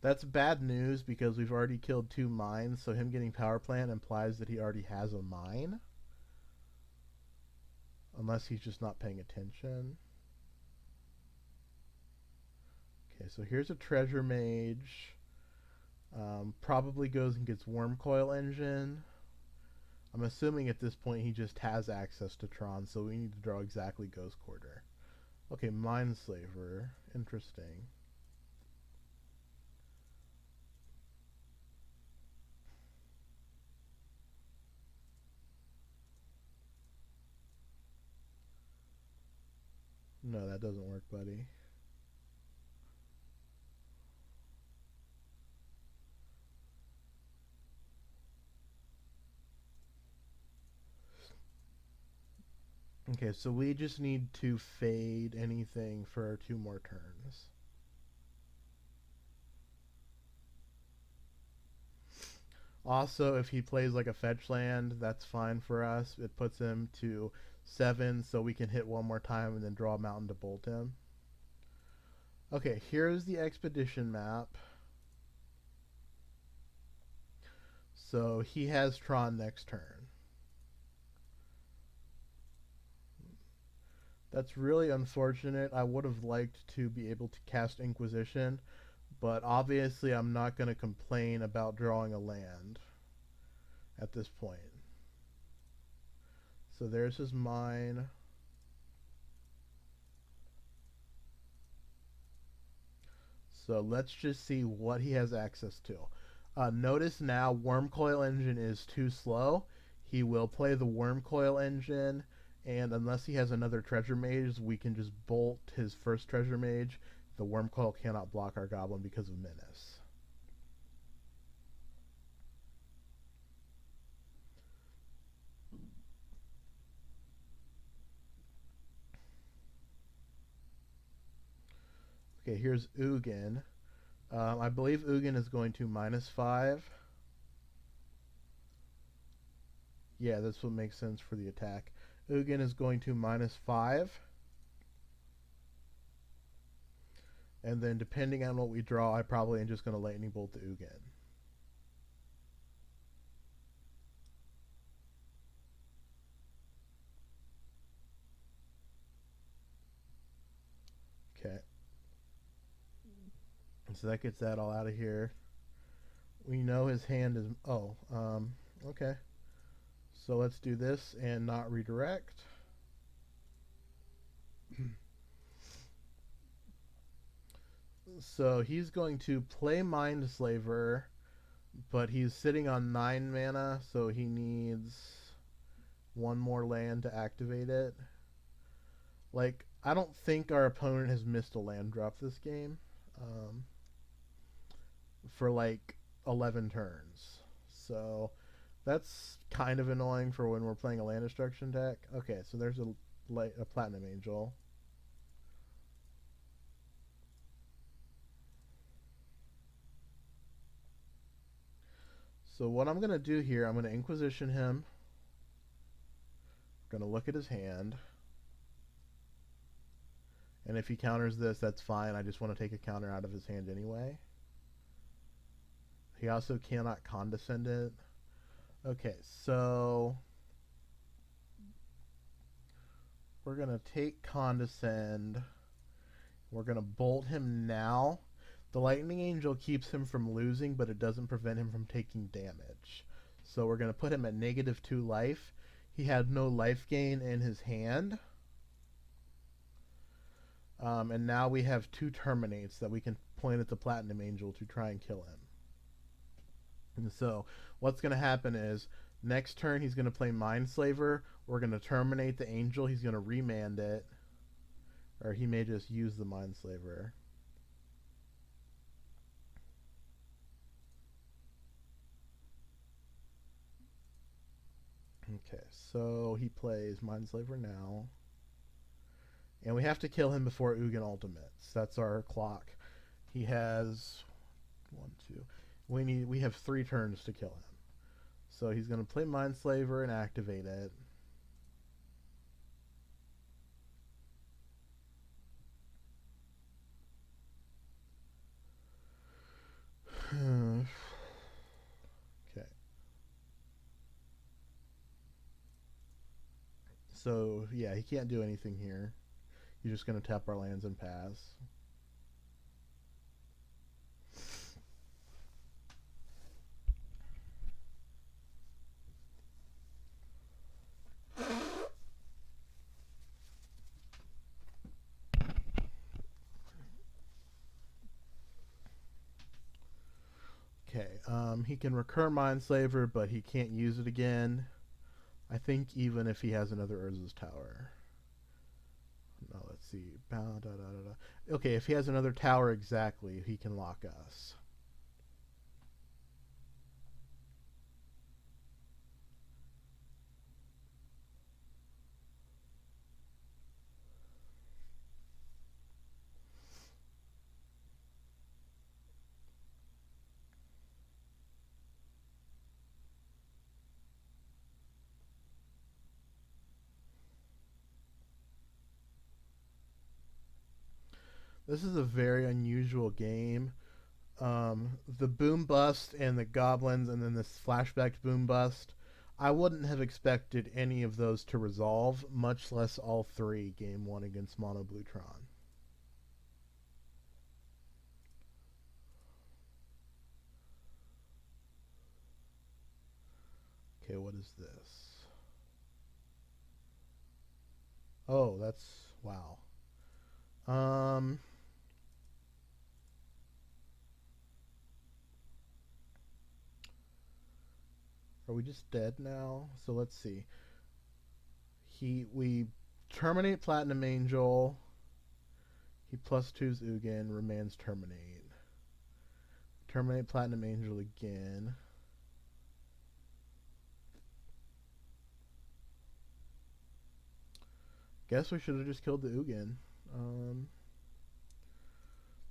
That's bad news because we've already killed 2 mines, so him getting power plant implies that he already has a mine. Unless he's just not paying attention. Okay, so here's a Treasure Mage. Probably goes and gets Wormcoil Engine. I'm assuming at this point he just has access to Tron, so we need to draw exactly Ghost Quarter. Okay, Mindslaver. Interesting. No, that doesn't work, buddy. Okay, so we just need to fade anything for 2 more turns. Also, if he plays like a fetch land, that's fine for us. It puts him to 7, so we can hit one more time and then draw a mountain to bolt him. Okay, here's the expedition map. So he has Tron next turn. That's really unfortunate. I would have liked to be able to cast Inquisition, But obviously, I'm not going to complain about drawing a land at this point. So there's his mine. So let's just see what he has access to. Notice now Worm Coil Engine is too slow. He will play the Worm Coil Engine, and unless he has another Treasure Mage, we can just bolt his first Treasure Mage. The Worm Coil cannot block our Goblin because of Menace. Okay, here's Ugin. I believe Ugin is going to -5. Yeah, this would make sense for the attack. Ugin is going to -5. And then depending on what we draw, I probably am just going to Lightning Bolt the Ugin. Okay. So that gets that all out of here. We know his hand is... Oh, okay. So let's do this and not redirect. So he's going to play Mindslaver, but he's sitting on 9 mana, so he needs one more land to activate it. Like, I don't think our opponent has missed a land drop this game for like 11 turns. So that's kind of annoying for when we're playing a land destruction deck. Okay, so there's a Platinum Angel. So what I'm going to do here, I'm going to Inquisition him. I'm going to look at his hand. And if he counters this, that's fine. I just want to take a counter out of his hand anyway. He also cannot Condescend it. Okay, so we're going to take Condescend. We're going to bolt him now. The Lightning Angel keeps him from losing, but it doesn't prevent him from taking damage. So we're going to put him at -2 life. He had no life gain in his hand. And now we have 2 Terminates that we can point at the Platinum Angel to try and kill him. And so what's going to happen is next turn he's going to play Mindslaver. We're going to terminate the Angel. He's going to remand it. Or he may just use the Mindslaver. Okay, so he plays Mindslaver now. And we have to kill him before Ugin ultimates. That's our clock. He has 1, 2. We have 3 turns to kill him. So he's going to play Mindslaver and activate it. Okay. So, yeah, he can't do anything here. He's just going to tap our lands and pass. Okay, he can recur Mindslaver, but he can't use it again. I think even if he has another Urza's Tower. No, let's see. Okay, if he has another tower exactly, he can lock us. This is a very unusual game. The boom bust and the goblins and then this flashback boom bust, I wouldn't have expected any of those to resolve, much less all 3 game 1 against Mono Blue Tron. Okay, what is this? Oh, that's wow. Um, are we just dead now? So let's see. We terminate Platinum Angel. He plus twos Ugin, remains terminate. Terminate Platinum Angel again. Guess we should have just killed the Ugin.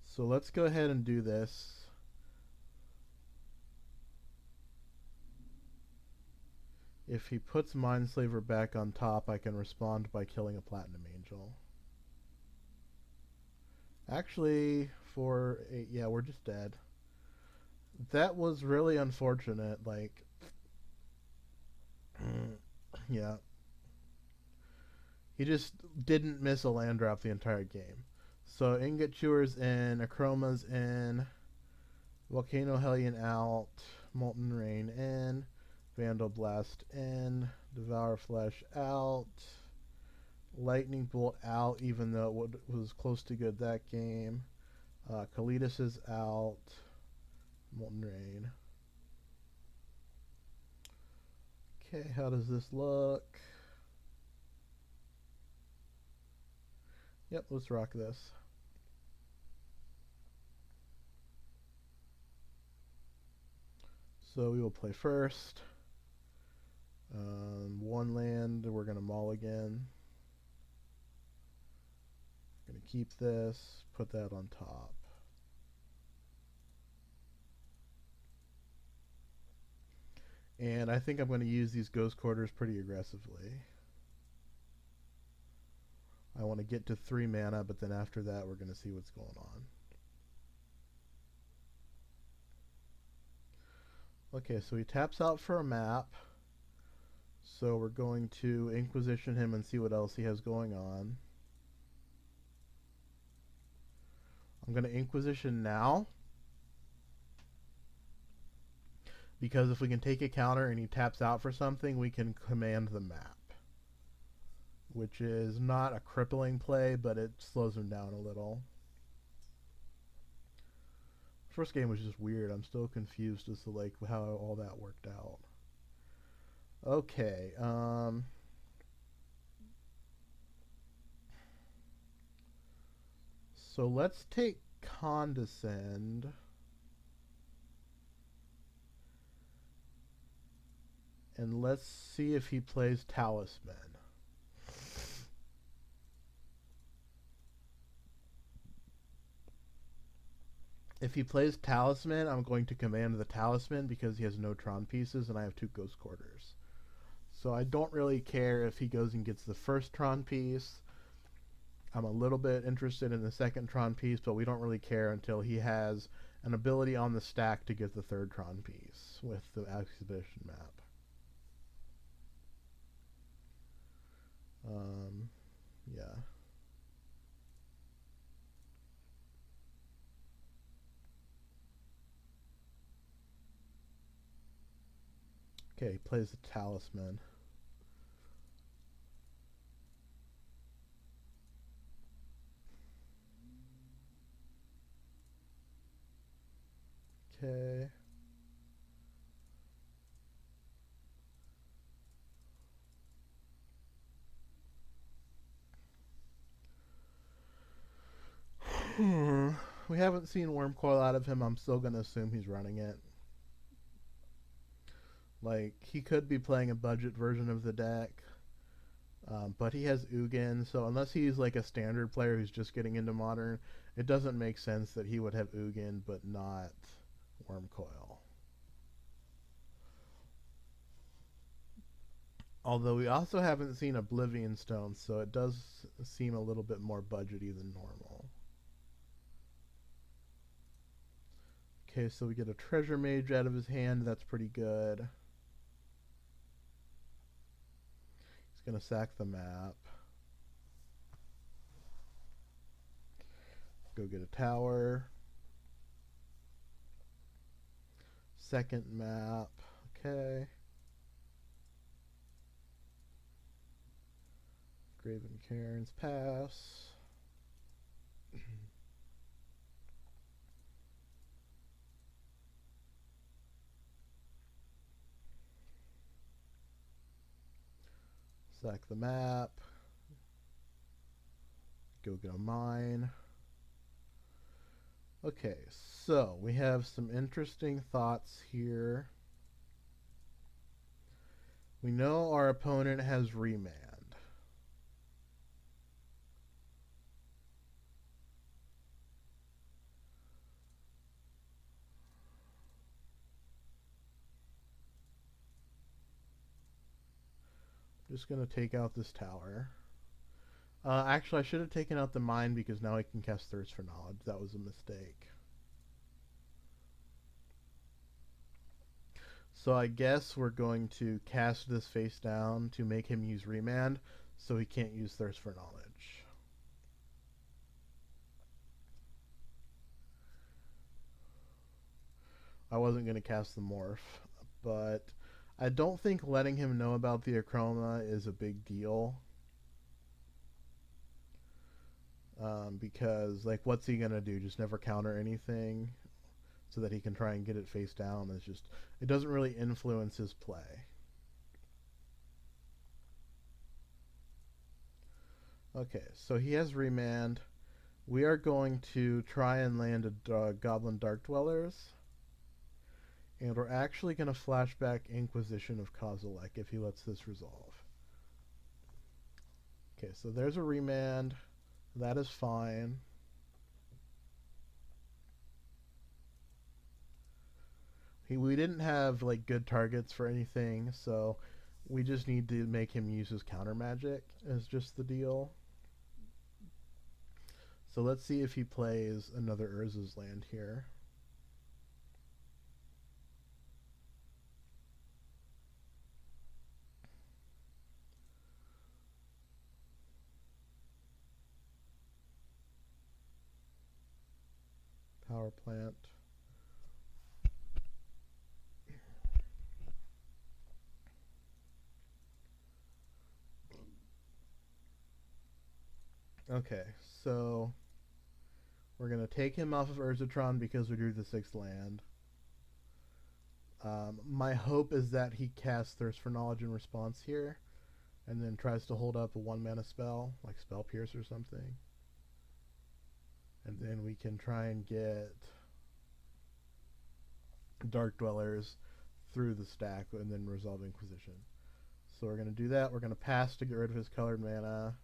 So let's go ahead and do this. If he puts Mindslaver back on top, I can respond by killing a Platinum Angel. Actually, yeah, we're just dead. That was really unfortunate. Like, yeah. He just didn't miss a land drop the entire game. So Ingot Chewer's in, Achroma's in, Volcano Hellion out, Molten Rain in, Vandal Blast in, Devour Flesh out, Lightning Bolt out, even though it was close to good that game. Kalidas is out, Molten Rain. Okay, how does this look? Yep, let's rock this. So we will play first. One land, we're going to mulligan. Going to keep this, put that on top. And I think I'm going to use these Ghost Quarters pretty aggressively. I want to get to 3 mana, but then after that we're going to see what's going on. Okay, so he taps out for a map. So we're going to Inquisition him and see what else he has going on. I'm going to Inquisition now. Because if we can take a counter and he taps out for something, we can command the map. Which is not a crippling play, but it slows him down a little. First game was just weird. I'm still confused as to like how all that worked out. Okay. So let's take Condescend. And let's see if he plays Talisman. If he plays Talisman, I'm going to command the Talisman because he has no Tron pieces and I have 2 Ghost Quarters. So I don't really care if he goes and gets the first Tron piece. I'm a little bit interested in the second Tron piece, but we don't really care until he has an ability on the stack to get the 3rd Tron piece with the Exhibition map. Yeah. Okay, he plays the Talisman. Okay. We haven't seen Wormcoil out of him. I'm still going to assume he's running it. Like, he could be playing a budget version of the deck. But he has Ugin, so unless he's like a standard player who's just getting into Modern, it doesn't make sense that he would have Ugin but not Wormcoil. Although we also haven't seen Oblivion Stone, so it does seem a little bit more budgety than normal. Okay, so we get a Treasure Mage out of his hand. That's pretty good. He's going to sack the map. Go get a tower. Second map. Okay. Graven Cairns pass. Sack the map. Go get a mine. Okay, so we have some interesting thoughts here. We know our opponent has remand. Just going to take out this tower. Actually, I should have taken out the mine because now I can cast Thirst for Knowledge. That was a mistake. So I guess we're going to cast this face down to make him use Remand so he can't use Thirst for Knowledge. I wasn't going to cast the Morph, but I don't think letting him know about the Achroma is a big deal. Because, like, what's he going to do? Just never counter anything so that he can try and get it face down? It's just, it doesn't really influence his play. Okay, so he has Remand. We are going to try and land a Goblin Dark Dwellers. And we're actually going to flashback Inquisition of Kozilek if he lets this resolve. Okay, so there's a Remand. That is fine. We didn't have like good targets for anything, so we just need to make him use his counter magic is just the deal. So let's see if he plays another Urza's land here. Power plant. Okay, so we're going to take him off of Urzatron because we drew the 6th land. My hope is that he casts Thirst for Knowledge in response here, and then tries to hold up a 1-mana spell, like Spell Pierce or something. And then we can try and get Dark Dwellers through the stack and then resolve Inquisition. So we're going to do that. We're going to pass to get rid of his colored mana.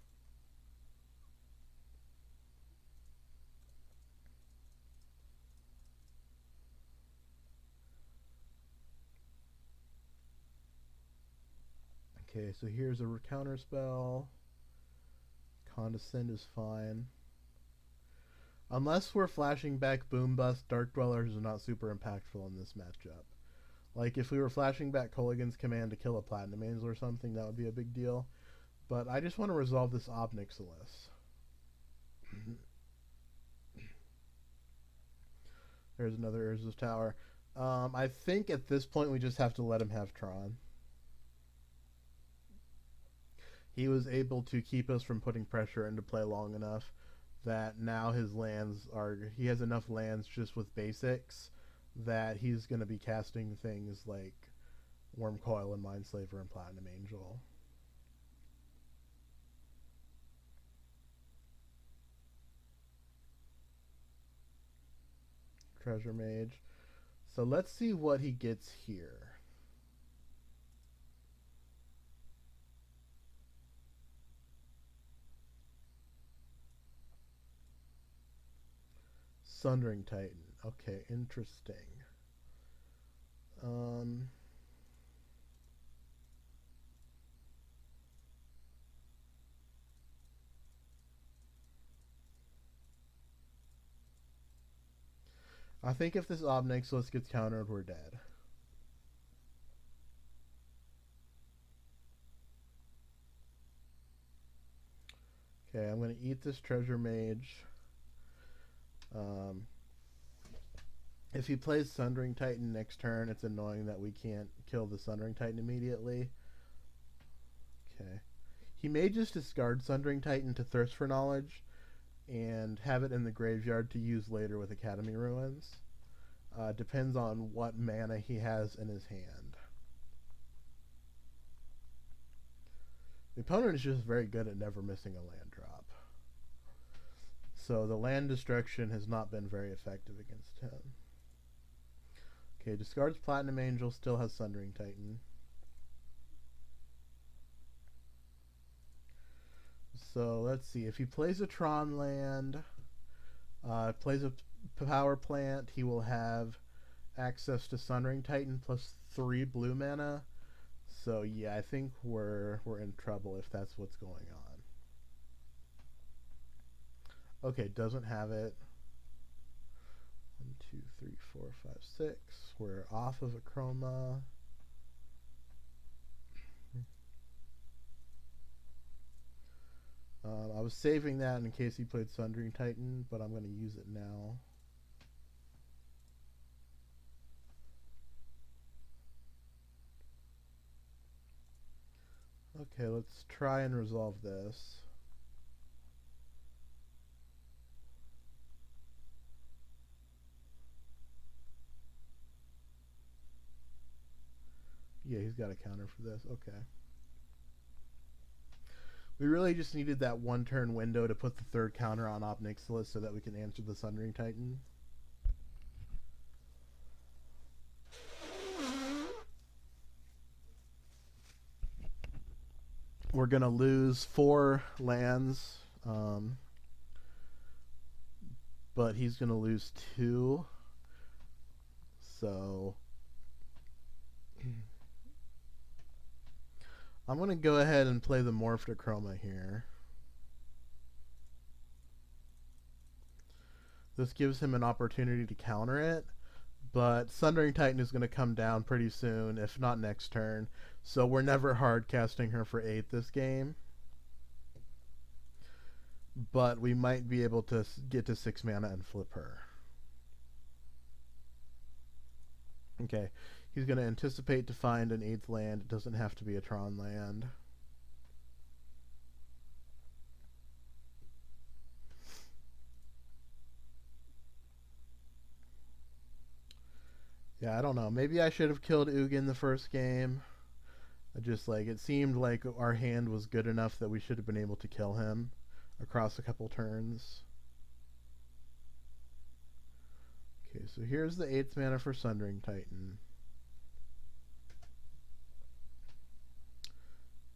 Okay, so here's a counter spell. Condescend is fine. Unless we're flashing back Boom Bust, Dark Dwellers are not super impactful in this matchup. Like, if we were flashing back Kolaghan's Command to kill a Platinum Angel or something, that would be a big deal. But I just want to resolve this Ob Nixilis. There's another Urza's Tower. I think at this point we just have to let him have Tron. He was able to keep us from putting pressure into play long enough that now his lands are... He has enough lands just with basics that he's going to be casting things like Wormcoil and Mindslaver and Platinum Angel. Treasure Mage. So let's see what he gets here. Sundering Titan. Okay, interesting. I think if this Ob Nixilis gets countered, we're dead. Okay, I'm going to eat this Treasure Mage. If he plays Sundering Titan next turn, it's annoying that we can't kill the Sundering Titan immediately. Okay. He may just discard Sundering Titan to Thirst for Knowledge and have it in the graveyard to use later with Academy Ruins. Depends on what mana he has in his hand. The opponent is just very good at never missing a land drop. So the land destruction has not been very effective against him. Okay, discards Platinum Angel, still has Sundering Titan. So let's see. If he plays a Tron land, plays a power plant, he will have access to Sundering Titan plus 3 blue mana. So yeah, I think we're in trouble if that's what's going on. Okay, doesn't have it. 1, 2, 3, 4, 5, 6. We're off of a chroma. I was saving that in case he played Sundering Titan, but I'm going to use it now. Okay, let's try and resolve this. Yeah, he's got a counter for this. Okay. We really just needed that one turn window to put the third counter on Ob Nixilis so that we can answer the Sundering Titan. We're going to lose 4 lands, but he's going to lose 2. So I'm going to go ahead and play the Morph to Chroma here. This gives him an opportunity to counter it, but Sundering Titan is going to come down pretty soon, if not next turn. So we're never hard casting her for 8 this game. But we might be able to get to 6 mana and flip her. Okay, he's going to anticipate to find an 8th land. It doesn't have to be a Tron land. Yeah, I don't know. Maybe I should have killed Ugin the first game. It seemed like our hand was good enough that we should have been able to kill him across a couple turns. Okay, so here's the 8th mana for Sundering Titan.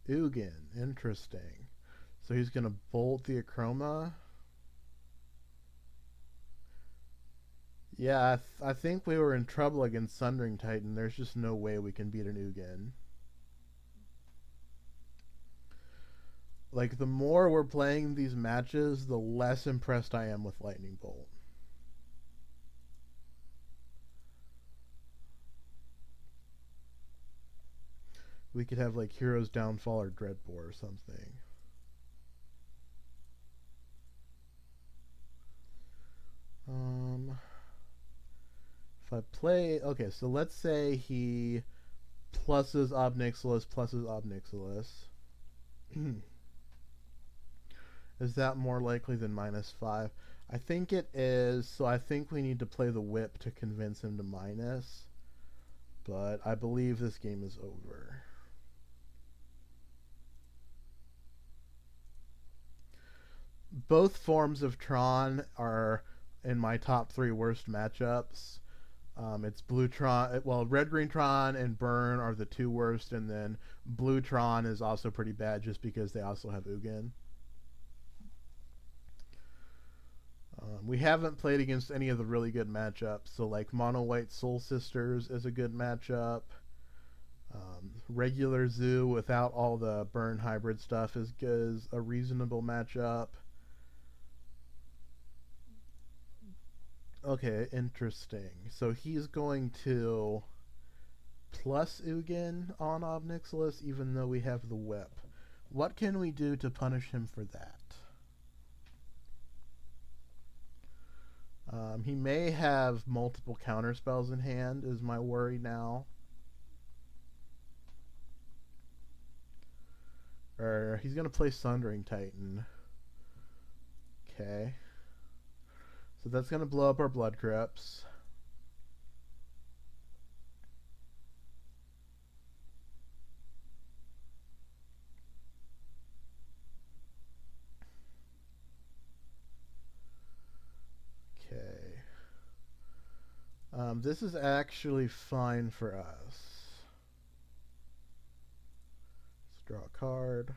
Ugin, interesting. So he's going to bolt the Achroma. Yeah, I think we were in trouble against Sundering Titan. There's just no way we can beat an Ugin. Like, the more we're playing these matches, the less impressed I am with Lightning Bolt. We could have, like, Hero's Downfall or Dreadbore or something. If I play... Okay, so let's say he pluses Ob Nixilis, pluses Ob Nixilis. Is that more likely than -5? I think it is, so I think we need to play the whip to convince him to minus. But I believe this game is over. Both forms of Tron are in my top 3 worst matchups. It's Blue Tron, well, Red Green Tron and Burn are the 2 worst, and then Blue Tron is also pretty bad just because they also have Ugin. We haven't played against any of the really good matchups, so like Mono White Soul Sisters is a good matchup. Regular Zoo without all the Burn hybrid stuff is a reasonable matchup. Okay, interesting. So he's going to plus Ugin on Ob Nixilis even though we have the whip. What can we do to punish him for that? He may have multiple counter spells in hand, is my worry now. Or he's going to play Sundering Titan. Okay. So that's going to blow up our Blood Crypts. Okay. This is actually fine for us. Let's draw a card.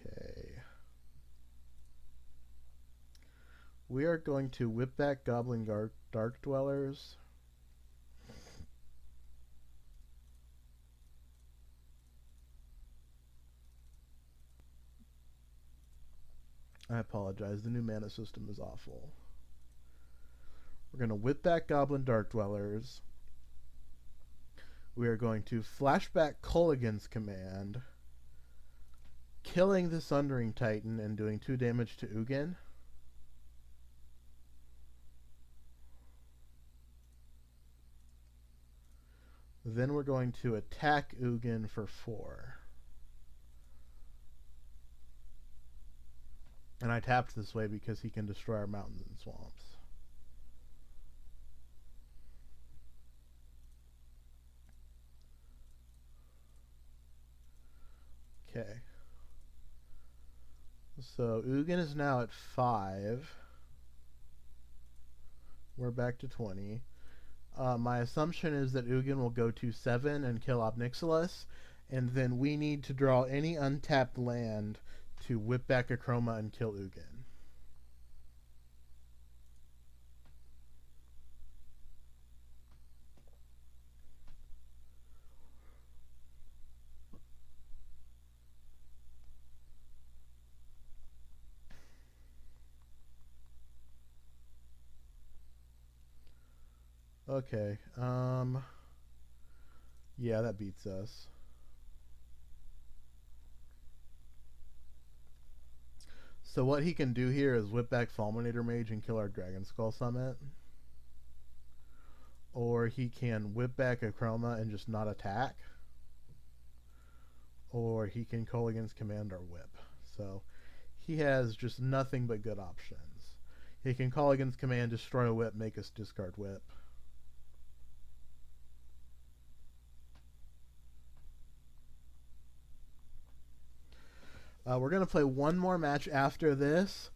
Okay. We are going to whip back Goblin Dark Dwellers. I apologize, the new mana system is awful. We're going to whip back Goblin Dark Dwellers. We are going to flashback Kolaghan's Command, killing the Sundering Titan and doing 2 damage to Ugin. Then we're going to attack Ugin for 4. And I tapped this way because he can destroy our mountains and swamps. Okay. So Ugin is now at 5. We're back to 20. My assumption is that Ugin will go to 7 and kill Obnixilis, and then we need to draw any untapped land to whip back a Chroma and kill Ugin. Okay, yeah, that beats us. So what he can do here is whip back Fulminator Mage and kill our Dragon Skull Summit. Or he can whip back a Chroma and just not attack. Or he can Kolaghan's Command or whip. So he has just nothing but good options. He can Kolaghan's Command, destroy a whip, make us discard whip. We're going to play one more match after this,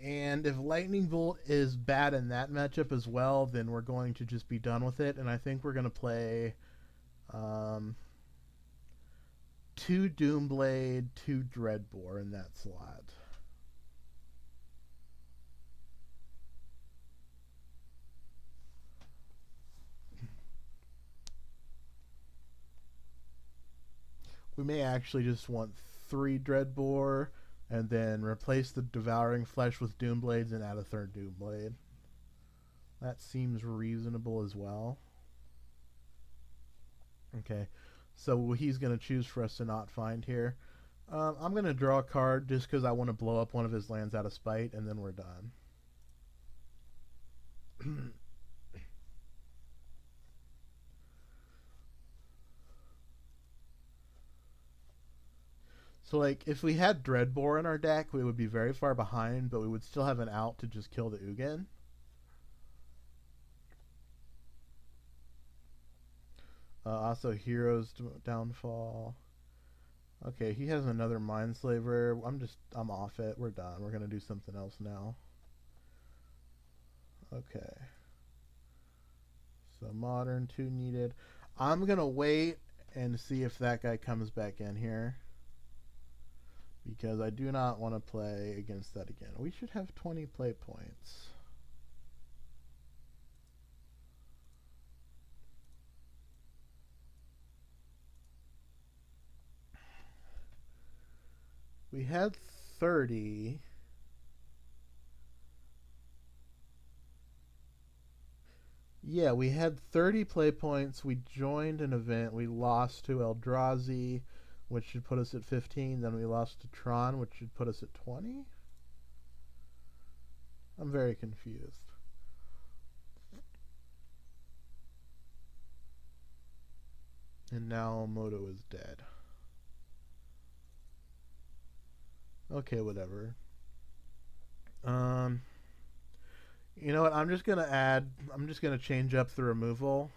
and if Lightning Bolt is bad in that matchup as well, then we're going to just be done with it, and I think we're going to play 2 Doomblade, 2 Dreadbore in that slot. We may actually just want 3 Dreadbore, and then replace the Devouring Flesh with Doomblades and add a 3rd Doomblade. That seems reasonable as well. Okay, so he's going to choose for us to not find here. I'm going to draw a card just because I want to blow up one of his lands out of spite, and then we're done. So, like, if we had Dreadbore in our deck, we would be very far behind, but we would still have an out to just kill the Ugin. Also, Hero's Downfall. Okay, he has another Mindslaver. I'm off it. We're done. We're going to do something else now. Okay. So, Modern, 2 needed. I'm going to wait and see if that guy comes back in here, because I do not want to play against that again. We should have 20 play points. We had 30. Yeah, we had 30 play points. We joined an event. We lost to Eldrazi, which should put us at 15. Then we lost to Tron, which should put us at 20. I'm very confused. And Now Moto is dead. Okay, whatever. You know what? I'm just gonna change up the removal.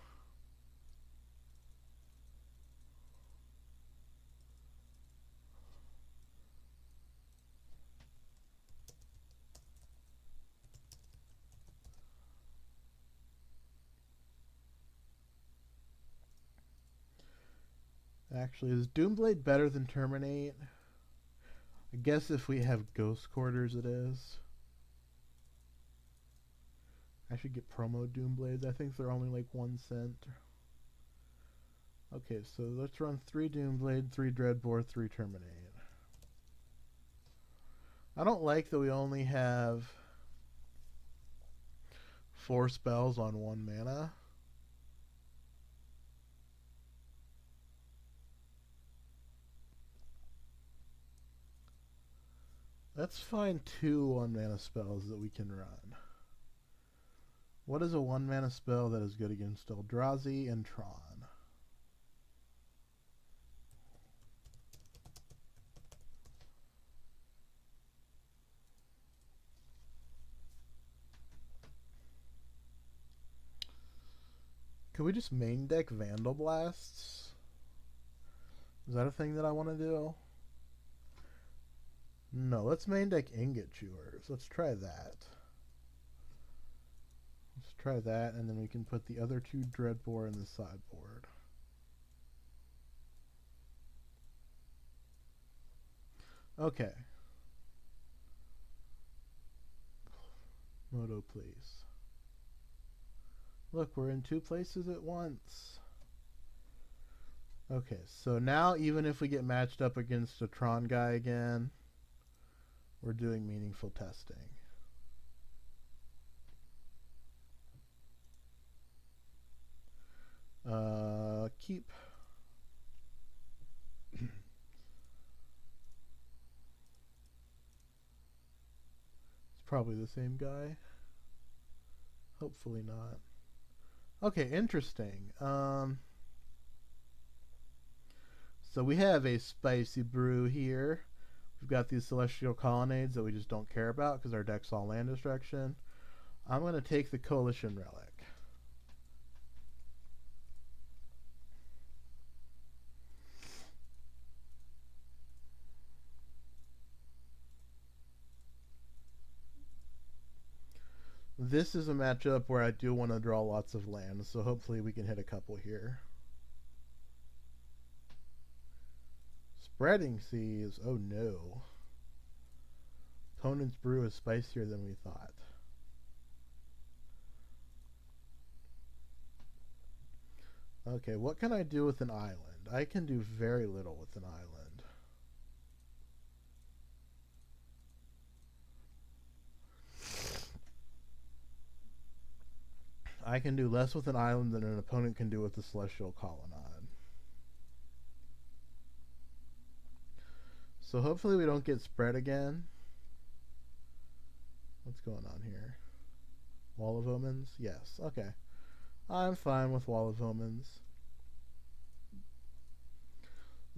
Actually, is Doomblade better than Terminate? I guess if we have Ghost Quarters, it is. I should get promo Doomblades. I think they're only like 1 cent. Okay, so let's run 3 Doomblade, 3 Dreadbore, 3 Terminate. I don't like that we only have 4 spells on 1 mana. Let's find 2 1-mana spells that we can run. What is a 1-mana spell that is good against Eldrazi and Tron? Could we just main deck Vandal Blasts? Is that a thing that I want to do? No, let's main deck Ingot Chewers. Let's try that. Let's try that, and then we can put the other 2 Dreadbore in the sideboard. Okay. Moto, please. Look, we're in 2 places at once. Okay, so now even if we get matched up against a Tron guy again, we're doing meaningful testing. Keep. It's probably the same guy. Hopefully not. Okay, interesting. So we have a spicy brew here. We've got these Celestial Colonnades that we just don't care about because our deck's all land destruction. I'm going to take the Coalition Relic. This is a matchup where I do want to draw lots of lands, so hopefully we can hit a couple here. Spreading Seas. Oh no. Opponent's brew is spicier than we thought. Okay, what can I do with an island? I can do very little with an island. I can do less with an island than an opponent can do with the Celestial Colonnade. So hopefully we don't get spread again. What's going on here? Wall of Omens? Yes, okay. I'm fine with Wall of Omens.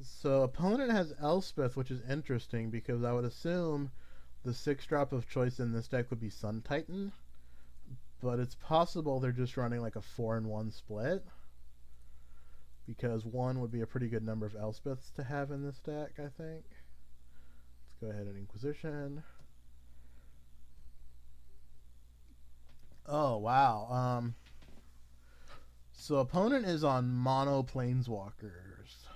So opponent has Elspeth, which is interesting because I would assume the 6-drop of choice in this deck would be Sun Titan. But it's possible they're just running like a 4-in-1 split. Because 1 would be a pretty good number of Elspeths to have in this deck, I think. Let's go ahead and Inquisition. Oh, wow. So opponent is on mono Planeswalkers.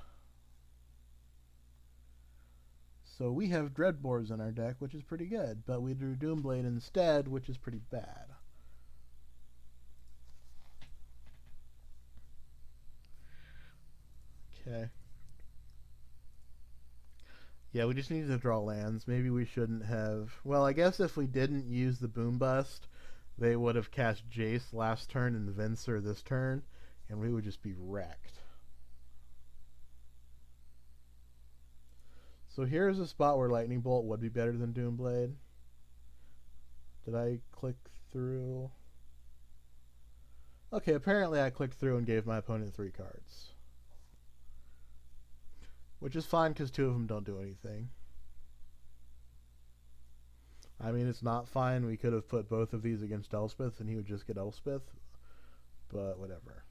So we have Dreadbores in our deck, which is pretty good. But we drew Doomblade instead, which is pretty bad. Okay. Yeah, we just need to draw lands. Maybe we shouldn't have... Well, I guess if we didn't use the Boom Bust, they would have cast Jace last turn and Venser this turn, and we would just be wrecked. So here's a spot where Lightning Bolt would be better than Doomblade. Did I click through? Okay, apparently I clicked through and gave my opponent 3 cards. Which is fine because two of them don't do anything. I mean, it's not fine. We could have put both of these against Elspeth and he would just get Elspeth. But whatever.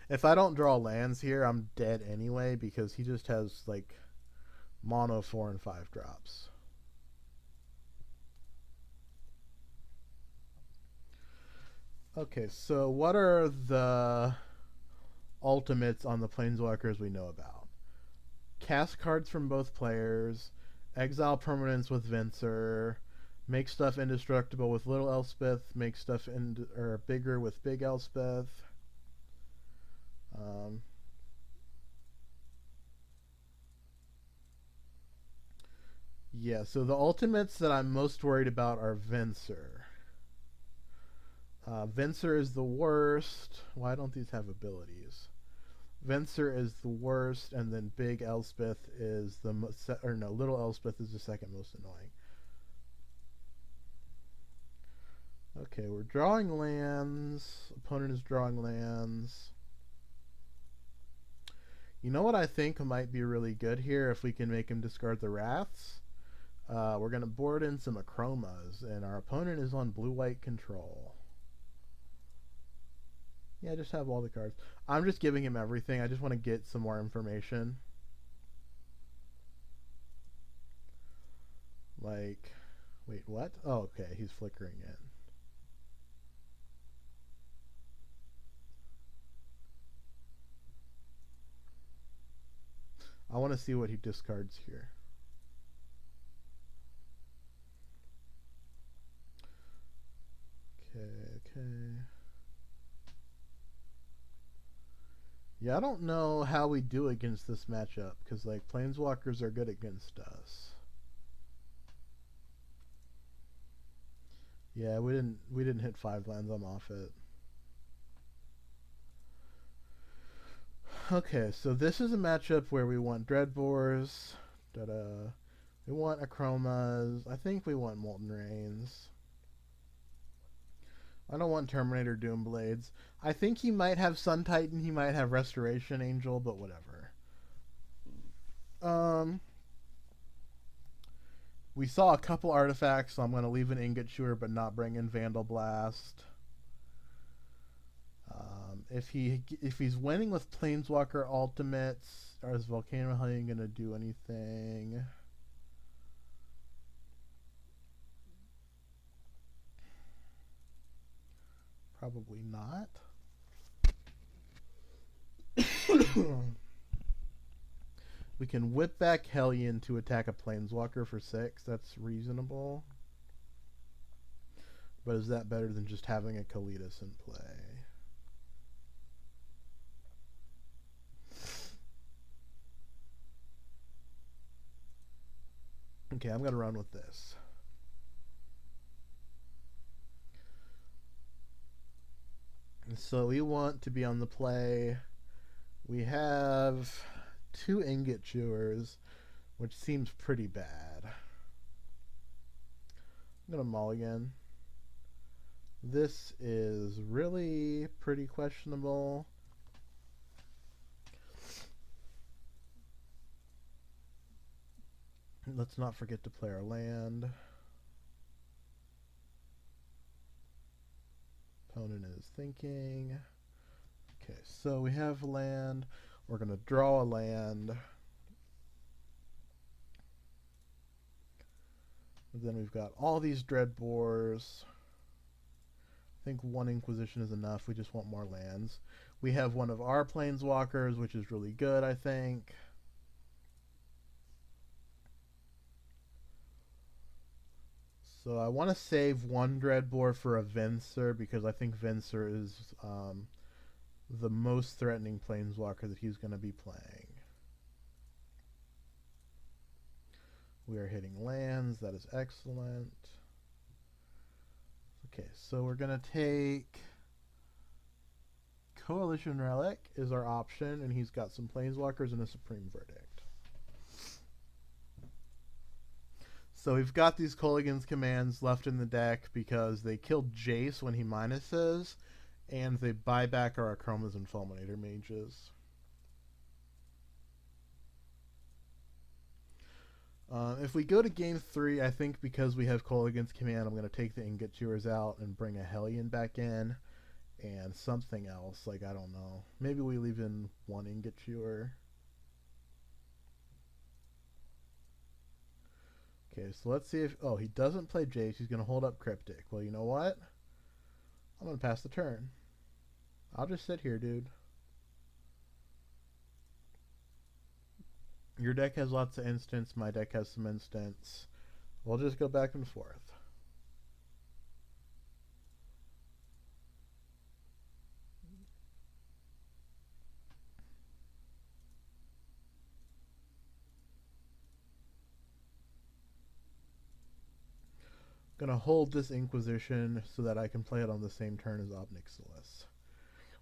If I don't draw lands here, I'm dead anyway because he just has, like, mono 4 and 5 drops. Okay, so what are the ultimates on the Planeswalkers we know about? Cast cards from both players, exile permanents with Venser, make stuff indestructible with Little Elspeth, make stuff bigger with Big Elspeth. Yeah, so the ultimates that I'm most worried about are Venser. Venser is the worst. Why don't these have abilities? Venser is the worst, and then Big Elspeth is the Little Elspeth is the second most annoying. Okay, we're drawing lands. Opponent is drawing lands. You know what I think might be really good here if we can make him discard the Wraths? We're going to board in some Achromas, and our opponent is on blue-white control. Yeah, just have all the cards. I'm just giving him everything. I just want to get some more information. Like, wait, what? Oh, okay, he's flickering in. I want to see what he discards here. Okay. Yeah, I don't know how we do against this matchup, because, like, Planeswalkers are good against us. Yeah, we didn't hit 5 lands. I'm off it. Okay, so this is a matchup where we want Dreadbores. We want Achromas. I think we want Molten Rains. I don't want Terminator Doomblades. I think he might have Sun Titan. He might have Restoration Angel, but whatever. We saw a couple artifacts, so I'm going to leave an Ingot Chewer, but not bring in Vandal Blast. If he's winning with Planeswalker Ultimates, or is Volcano Hellion going to do anything? Probably not. We can whip back Hellion to attack a Planeswalker for 6. That's reasonable. But is that better than just having a Kalitas in play? Okay, I'm going to run with this. So we want to be on the play. We have 2 Ingot Chewers, which seems pretty bad. I'm going to mulligan. This is really pretty questionable. Let's not forget to play our land. Opponent is thinking. Okay, so we have land. We're going to draw a land. And then we've got all these Dreadbores. I think 1 Inquisition is enough. We just want more lands. We have one of our Planeswalkers, which is really good, I think. So I want to save 1 Dreadbore for a Venser, because I think Venser is the most threatening Planeswalker that he's going to be playing. We are hitting lands. That is excellent. Okay, so we're going to take Coalition Relic is our option, and he's got some Planeswalkers and a Supreme Verdict. So we've got these Kolaghan's commands left in the deck because they killed Jace when he minuses, and they buy back our Achromas and Fulminator Mages. If we go to game 3, I think because we have Kolaghan's command, I'm going to take the ingot chewers out and bring a Hellion back in and something else. Like, I don't know. Maybe we leave in one ingot chewer. Okay, so let's see if... Oh, he doesn't play Jace. He's going to hold up Cryptic. Well, you know what? I'm going to pass the turn. I'll just sit here, dude. Your deck has lots of instants. My deck has some instants. We'll just go back and forth. Gonna hold this Inquisition so that I can play it on the same turn as Ob Nixilis.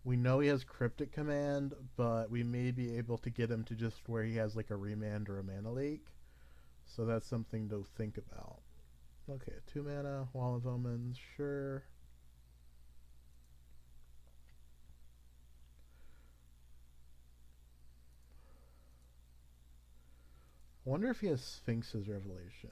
We know he has Cryptic Command, but we may be able to get him to just where he has like a Remand or a Mana Leak. So that's something to think about. Okay, 2 mana, Wall of Omens, sure. I wonder if he has Sphinx's Revelation.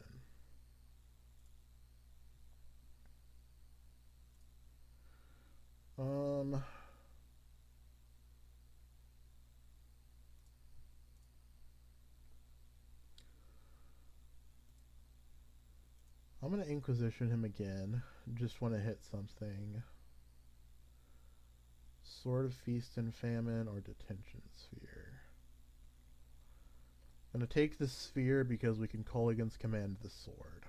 I'm going to Inquisition him again. Just want to hit something. Sword of Feast and Famine or Detention Sphere. I'm going to take the Sphere because we can Kolaghan's command the sword.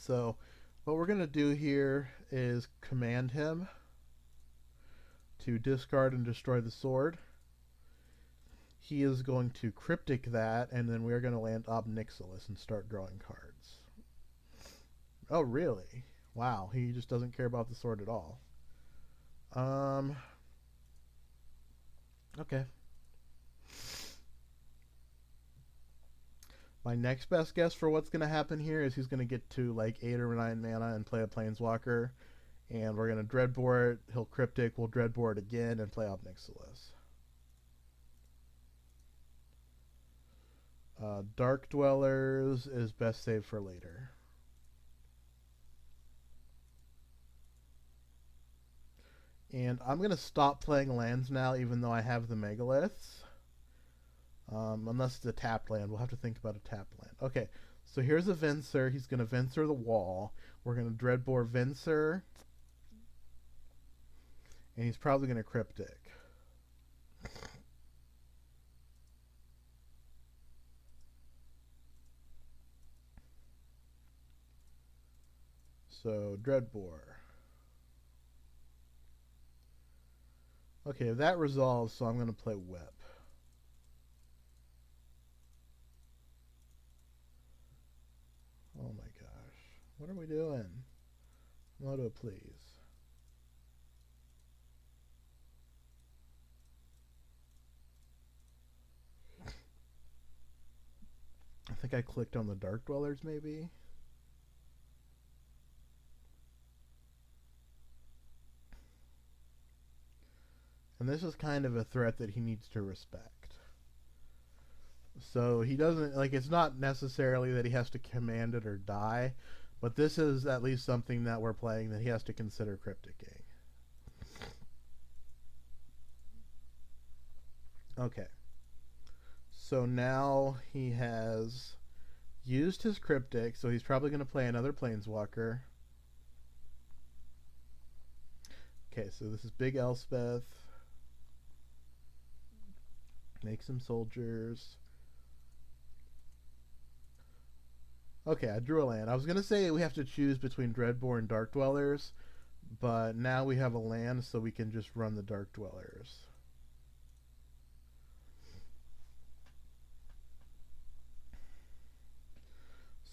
So what we're going to do here is command him to discard and destroy the sword. He is going to Cryptic that, and then we're going to land Ob Nixilis and start drawing cards. Oh, really? Wow, he just doesn't care about the sword at all. Okay. My next best guess for what's going to happen here is he's going to get to like 8 or 9 mana and play a Planeswalker. And we're going to Dreadbore it. He'll Cryptic. We'll Dreadbore it again and play Ob Nixilis. Dark Dwellers is best saved for later. And I'm going to stop playing lands now, even though I have the Megaliths. Unless it's a tapped land. We'll have to think about a tapped land. Okay, so here's a Venser. He's going to Venser the wall. We're going to Dreadbore Venser. And he's probably going to Cryptic. So, Dreadbore. Okay, that resolves, so I'm going to play Whip. Oh my gosh. What are we doing? Moto, please. I think I clicked on the Dark Dwellers, maybe? And this is kind of a threat that he needs to respect. So he doesn't, like, it's not necessarily that he has to command it or die, but this is at least something that we're playing that he has to consider Crypticing. Okay. So now he has used his Cryptic, so he's probably going to play another Planeswalker. Okay, so this is Big Elspeth. Make some soldiers. Okay, I drew a land. I was going to say we have to choose between Dreadbore and Dark Dwellers, but now we have a land, so we can just run the Dark Dwellers.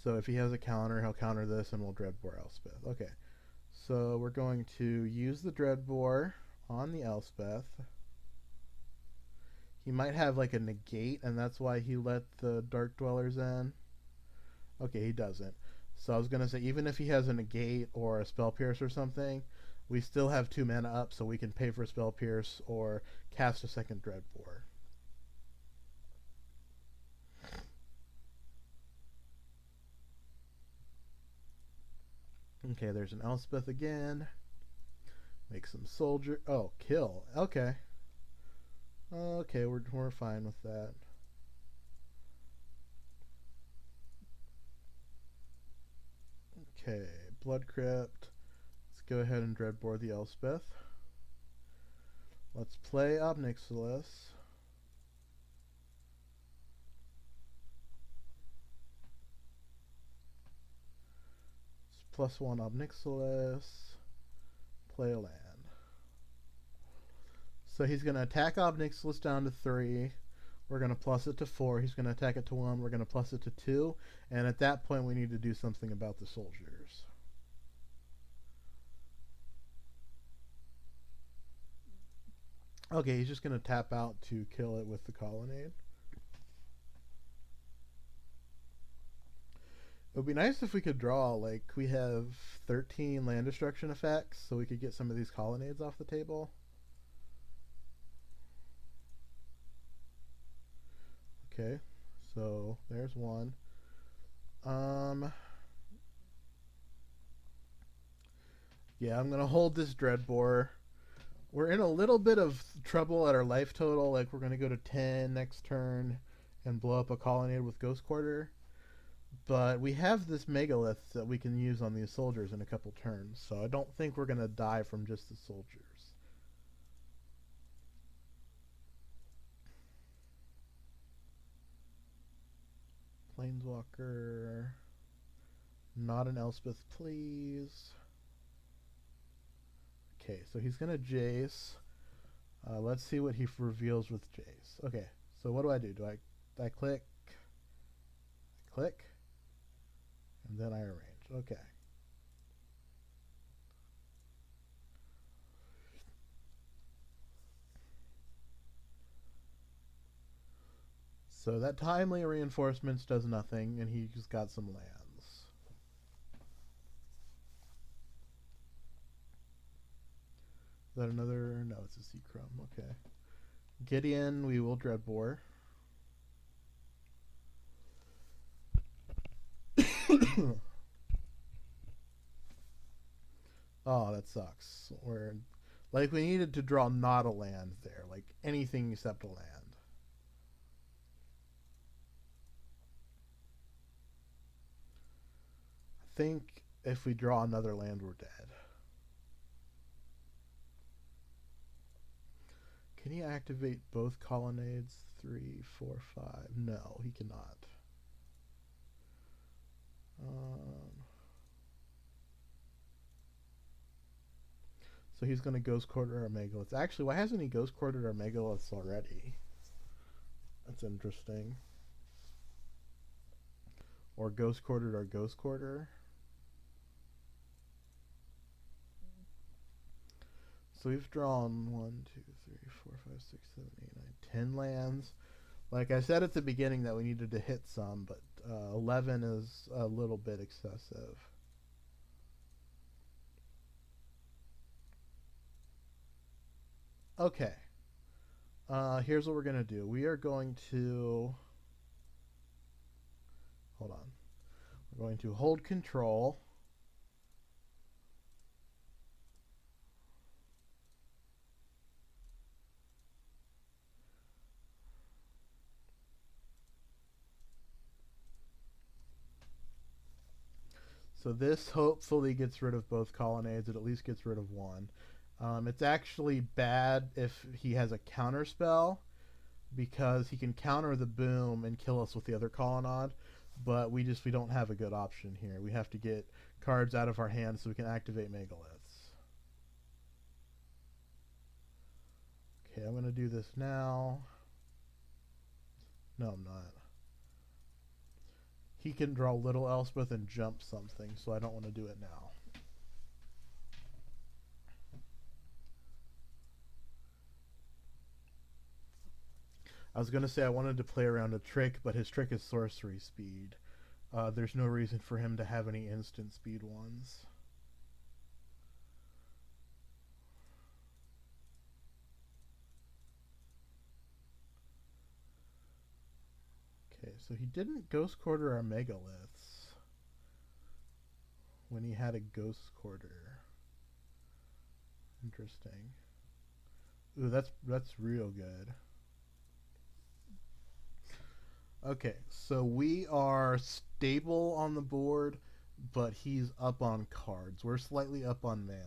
So if he has a counter, he'll counter this, and we'll Dreadbore Elspeth. Okay, so we're going to use the Dreadbore on the Elspeth. He might have like a negate, and that's why he let the Dark Dwellers in. Okay, he doesn't. So I was gonna say, even if he has a negate or a spell pierce or something, we still have 2 mana up, so we can pay for spell pierce or cast a second Dreadbore. Okay, there's an Elspeth again. Make some soldier. Oh, kill. Okay. Okay, we're fine with that. Okay, Blood Crypt. Let's go ahead and Dreadbore the Elspeth. Let's play Obnixilis. It's +1 Obnixilis. Play a land. So he's going to attack Obnixilis down to 3. We're going to plus it to 4. He's going to attack it to 1. We're going to plus it to 2. And at that point, we need to do something about the soldiers. Okay, he's just going to tap out to kill it with the Colonnade. It would be nice if we could draw, like, we have 13 land destruction effects, so we could get some of these Colonnades off the table. Okay, so there's one. Yeah, I'm gonna hold this Dreadbore. We're in a little bit of trouble at our life total. Like, we're gonna go to 10 next turn and blow up a Colonnade with Ghost Quarter. But we have this Megalith that we can use on these soldiers in a couple turns, so I don't think we're gonna die from just the soldiers. Planeswalker. Not an Elspeth, please. Okay, so he's going to Jace. Let's see what he reveals with Jace. Okay, so what do I do? Do I click? I click. And then I arrange. Okay. So that timely reinforcements does nothing, and he's got some lands. Is that another? No, it's a Seacrum. Okay. Gideon, we will Dreadbore. Oh, that sucks. Like, we needed to draw not a land there. Like, anything except a land. I think if we draw another land, we're dead. Can he activate both Colonnades? 3, 4, 5. No, he cannot. So he's going to Ghost Quarter our Megaliths. Actually, why hasn't he Ghost Quartered our Megaliths already? That's interesting. Or Ghost Quartered our Ghost Quarter. So we've drawn 1, 2, 3, 4, 5, 6, 7, 8, 9, 10 lands. Like I said at the beginning that we needed to hit some, but 11 is a little bit excessive. Okay. Here's what we're going to do. We are going to... Hold on. We're going to hold control. So this hopefully gets rid of both Colonnades. It at least gets rid of one. It's actually bad if he has a counter spell, because he can counter the boom and kill us with the other Colonnade, but we don't have a good option here. We have to get cards out of our hands so we can activate Megaliths. Okay, I'm going to do this now. No, I'm not. He can draw Little Elspeth and jump something, so I don't want to do it now. I was gonna say I wanted to play around a trick, but his trick is sorcery speed. There's no reason for him to have any instant speed ones. Okay, so he didn't Ghost Quarter our Megaliths when he had a Ghost Quarter. Interesting. Ooh, that's real good. Okay, so we are stable on the board, but he's up on cards. We're slightly up on mana.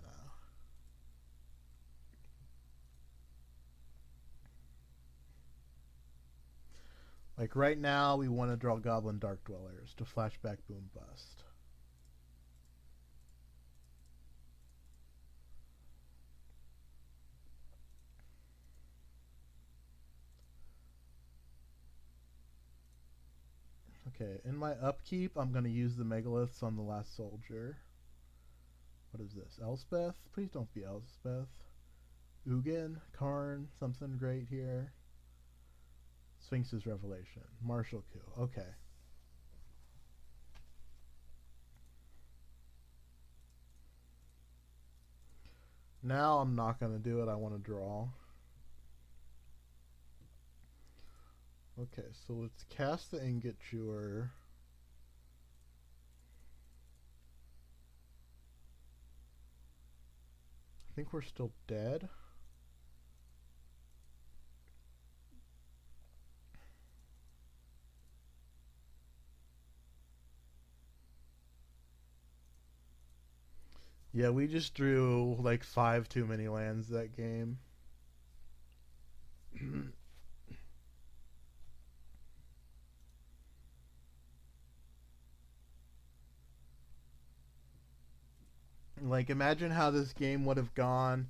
Like right now, we want to draw Goblin Dark Dwellers to flashback Boom Bust. Okay, in my upkeep, I'm going to use the Megaliths on the last soldier. What is this? Elspeth? Please don't be Elspeth. Ugin? Karn? Something great here. Sphinx's Revelation. Martial Coup. Okay. Now I'm not going to do it. I want to draw. Okay, so let's cast the Ingot Chewer. I think we're still dead. Yeah, we just drew like 5 too many lands that game. Like, imagine how this game would have gone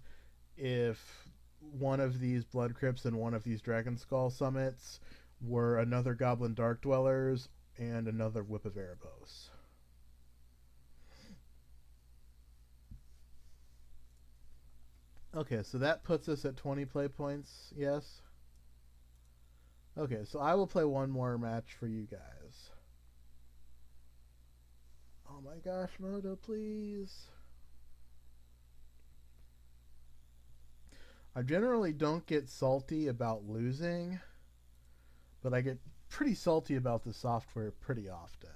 if one of these Blood Crypts and one of these Dragon Skull Summits were another Goblin Dark Dwellers and another Whip of Erebos. Okay, so that puts us at 20 play points, yes? Okay, so I will play one more match for you guys. Oh my gosh, Moto, please. I generally don't get salty about losing, but I get pretty salty about the software pretty often.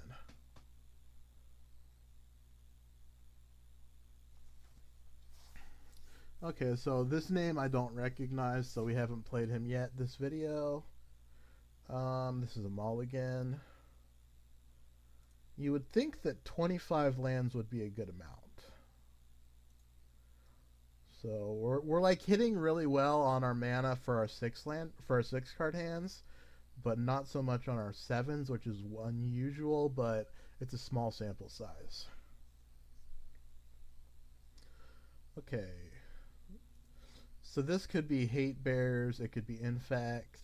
Okay, so this name I don't recognize, so we haven't played him yet this video. This is a mulligan. You would think that 25 lands would be a good amount. So we're like hitting really well on our mana for our 6 card hands, but not so much on our 7s, which is unusual, but it's a small sample size. Okay. So this could be Hate Bears, it could be Infect.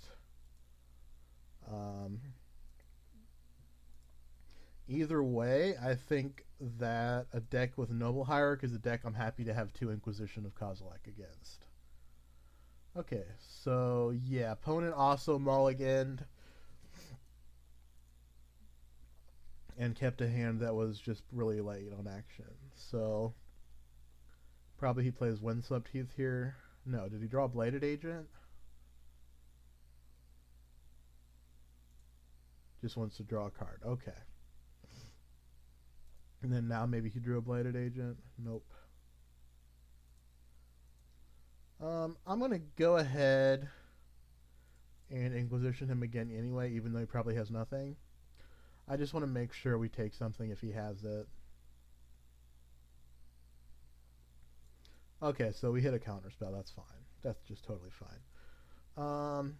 Either way, I think that a deck with Noble Hierarch is a deck I'm happy to have 2 Inquisition of Kozilek against. Okay, so yeah, opponent also mulliganed and kept a hand that was just really late on action. So probably he plays Windswept Heath here. No, did he draw Bladed Agent? Just wants to draw a card. Okay. And then now maybe he drew a Bladed Agent. Nope. I'm going to go ahead and Inquisition him again anyway, even though he probably has nothing. I just want to make sure we take something if he has it. Okay, so we hit a counter spell. That's fine. That's just totally fine.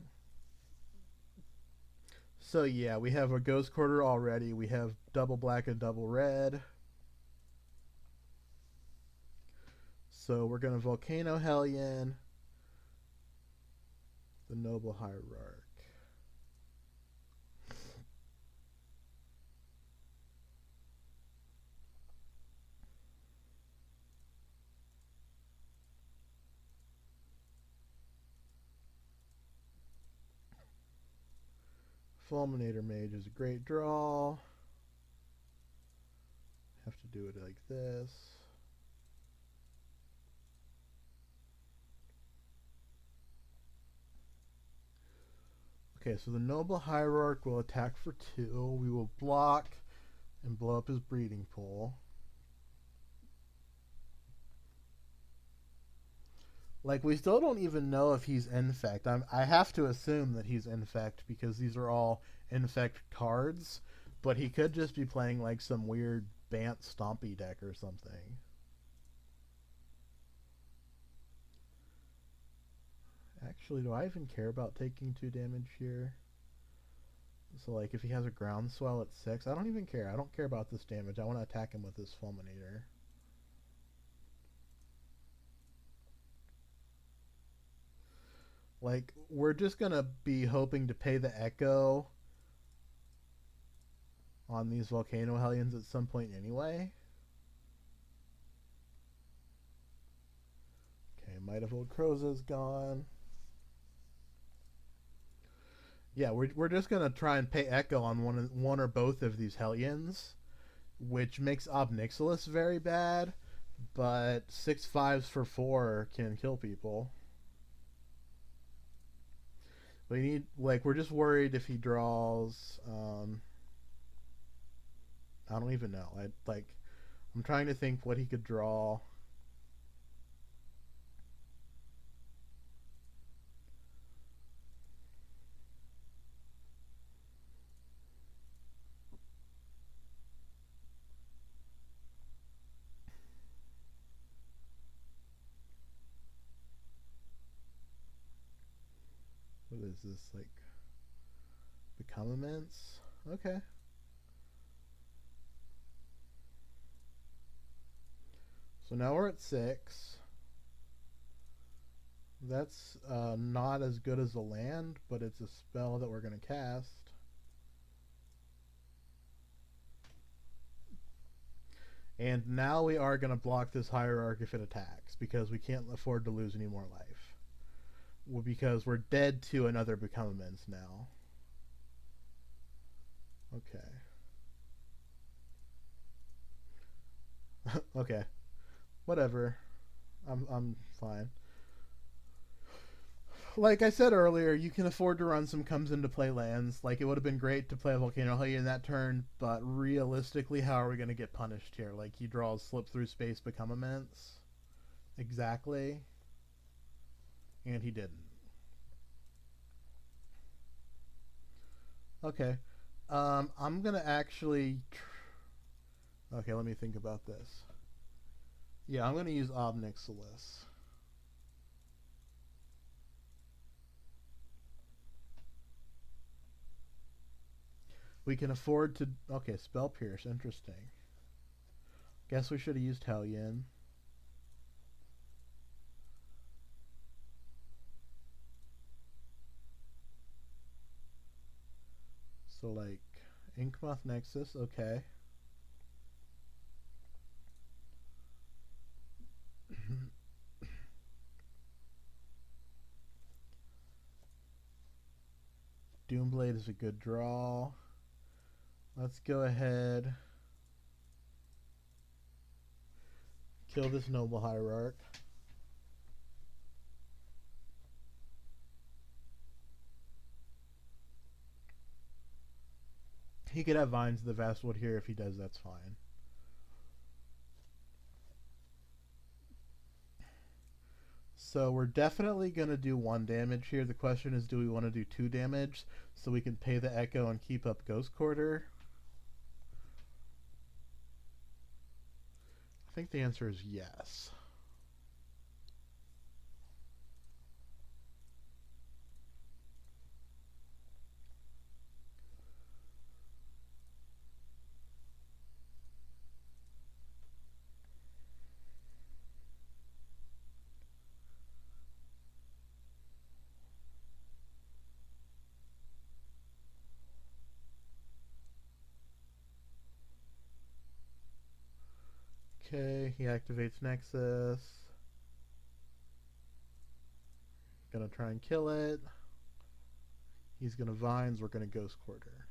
So yeah, we have a Ghost Quarter already. We have double black and double red. So we're going to Volcano Hellion, the Noble Hierarch. Fulminator Mage is a great draw. Have to do it like this. Okay, so the Noble Hierarch will attack for 2. We will block and blow up his breeding pool. Like, we still don't even know if he's Infect. I have to assume that he's Infect because these are all Infect cards. But he could just be playing, like, some weird Bant Stompy deck or something. Actually, do I even care about taking 2 damage here? So, like, if he has a Groundswell at 6, I don't even care. I don't care about this damage. I want to attack him with this Fulminator. Like, we're just going to be hoping to pay the Echo on these Volcano Hellions at some point anyway. Okay, Might of Old Croza's gone. Yeah, we're just going to try and pay Echo on one or both of these Hellions, which makes Ob Nixilis very bad, but 6/5s for 4 can kill people. We need, like, we're just worried if he draws, I don't even know. I'm trying to think what he could draw. What is this, like, Become Immense? Okay. So now we're at 6. That's not as good as a land, but it's a spell that we're going to cast. And now we are going to block this Hierarch if it attacks, because we can't afford to lose any more life. Well, because we're dead to another Become Immense now. Okay. Okay. Whatever. I'm fine. Like I said earlier, you can afford to run some comes into play lands. Like, it would have been great to play a Volcano Hellion that turn, but realistically, how are we going to get punished here? Like, he draws Slip Through Space, Become Immense. Exactly. And he didn't. Okay. I'm going to actually... Okay, let me think about this. Yeah, I'm going to use Ob Nixilis. We can afford to... Okay, Spell Pierce. Interesting. Guess we should have used Hellion. So, like, Inkmoth Nexus. Okay. Doomblade is a good draw. Let's go ahead. Kill this Noble Hierarch. He could have Vines of the Vastwood here. If he does, that's fine. So we're definitely going to do 1 damage here. The question is, do we want to do 2 damage so we can pay the Echo and keep up Ghost Quarter? I think the answer is yes. Okay, he activates Nexus. Gonna try and kill it. He's going to Vines. We're going to Ghost Quarter.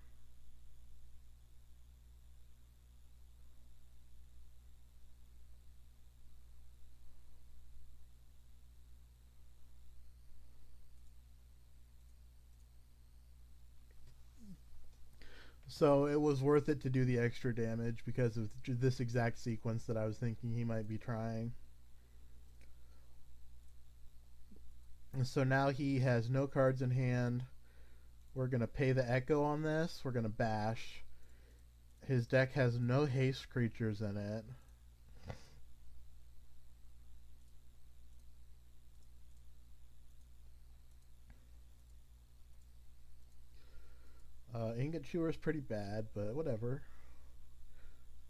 So it was worth it to do the extra damage because of this exact sequence that I was thinking he might be trying. And so now he has no cards in hand. We're going to pay the Echo on this. We're going to bash. His deck has no haste creatures in it. Ingot Chewer is pretty bad, but whatever.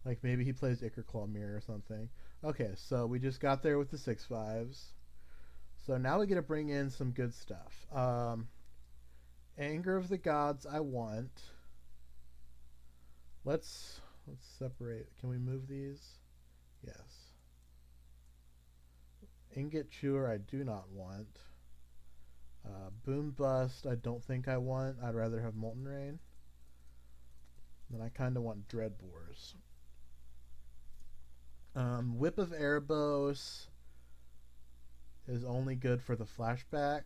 Like maybe he plays Ichor Claw Mirror or something. Okay, so we just got there with the 6/5s. So now we get to bring in some good stuff. Anger of the Gods I want. Let's separate. Can we move these? Yes. Ingot Chewer I do not want. Boom Bust I don't think I want. I'd rather have Molten Rain. Then I kind of want Dreadbores. Whip of Erebos is only good for the flashback.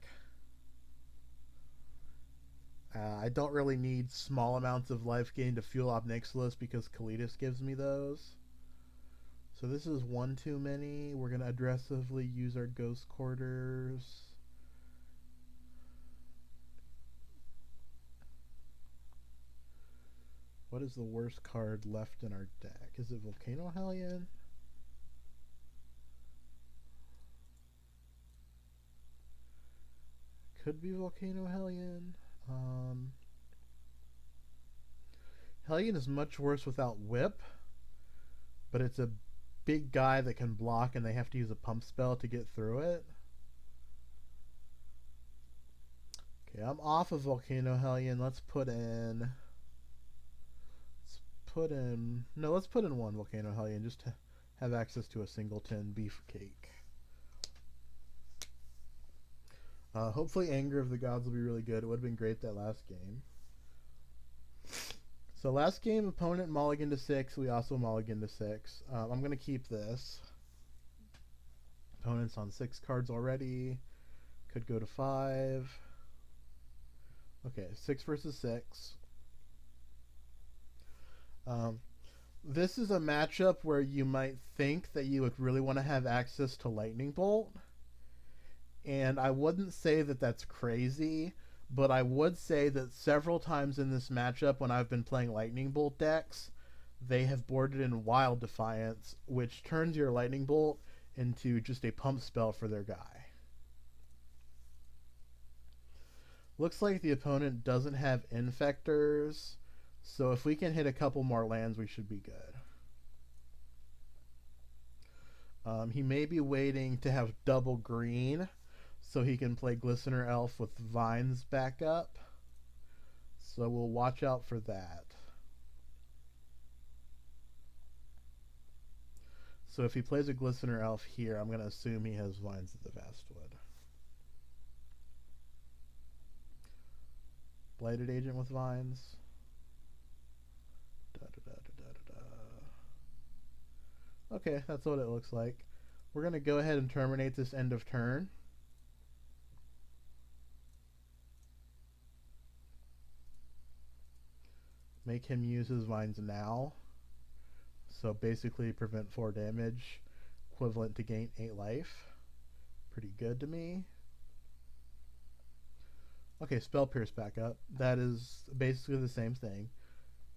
I don't really need small amounts of life gain to fuel Obnixilis because Kalitas gives me those. So this is one too many. We're going to aggressively use our Ghost Quarters. What is the worst card left in our deck? Is it Volcano Hellion? Could be Volcano Hellion. Hellion is much worse without Whip, but it's a big guy that can block and they have to use a pump spell to get through it. Okay, I'm off of Volcano Hellion. Let's put in one Volcano Hellion just to have access to a singleton beefcake. Hopefully Anger of the Gods will be really good. It would have been great that last game. So last game, opponent mulligan to 6. We also mulligan to 6. I'm going to keep this. Opponent's on 6 cards already. Could go to 5. Okay, 6 versus 6. This is a matchup where you might think that you would really want to have access to Lightning Bolt. And I wouldn't say that that's crazy, but I would say that several times in this matchup when I've been playing Lightning Bolt decks, they have boarded in Wild Defiance, which turns your Lightning Bolt into just a pump spell for their guy. Looks like the opponent doesn't have Infectors, so if we can hit a couple more lands, we should be good. He may be waiting to have double green, so he can play Glistener Elf with Vines back up. So we'll watch out for that. So if he plays a Glistener Elf here, I'm going to assume he has Vines of the Vastwood. Blighted Agent with Vines. Okay, that's what it looks like. We're going to go ahead and terminate this end of turn. Make him use his Vines now. So basically prevent 4 damage, equivalent to gain 8 life. Pretty good to me. Okay, Spell Pierce back up. That is basically the same thing.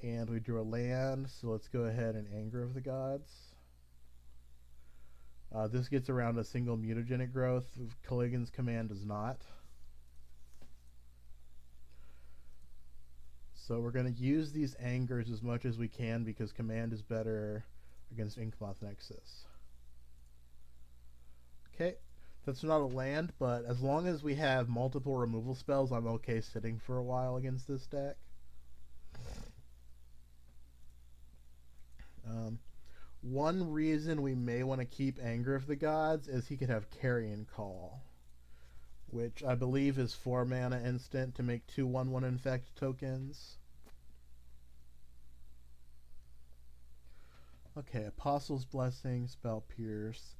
And we drew a land, so let's go ahead and Anger of the Gods. This gets around a single mutagenic growth. Caligan's Command does not. So we're going to use these Angers as much as we can because Command is better against Inkmoth Nexus. Okay, that's not a land, but as long as we have multiple removal spells, I'm okay sitting for a while against this deck. One reason we may want to keep Anger of the Gods is he could have Carrion Call. which I believe is 4 mana instant to make 2 1/1 infect tokens. Okay, Apostle's Blessing, Spell Pierce.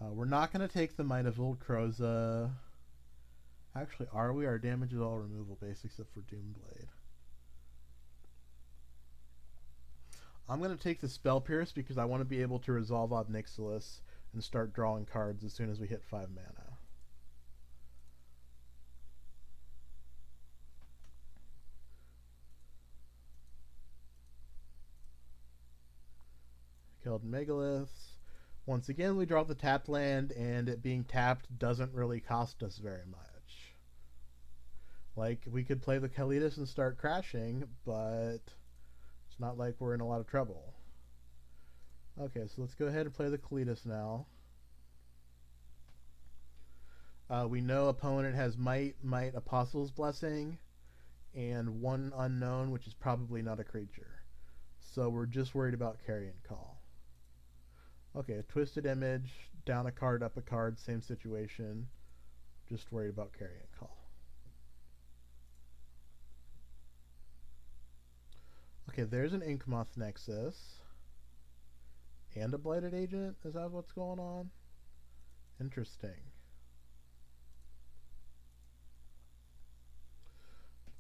We're not going to take the Might of Old Kroza. Actually, are we? Our damage is all removal based except for Doomblade. I'm going to take the Spell Pierce because I want to be able to resolve Ob Nixilis and start drawing cards as soon as we hit 5 mana. Killed Megaliths. Once again, we draw the tapped land, and it being tapped doesn't really cost us very much. Like, we could play the Kalitas and start crashing, but it's not like we're in a lot of trouble. Okay, so let's go ahead and play the Kalitas now. We know opponent has Might, Apostle's Blessing, and 1 unknown, which is probably not a creature. So we're just worried about Carrion Call. Okay, a Twisted Image, down a card, up a card, same situation. Just worried about Carrion Call. Okay, there's an Inkmoth Nexus. And a Blighted Agent? Is that what's going on? Interesting.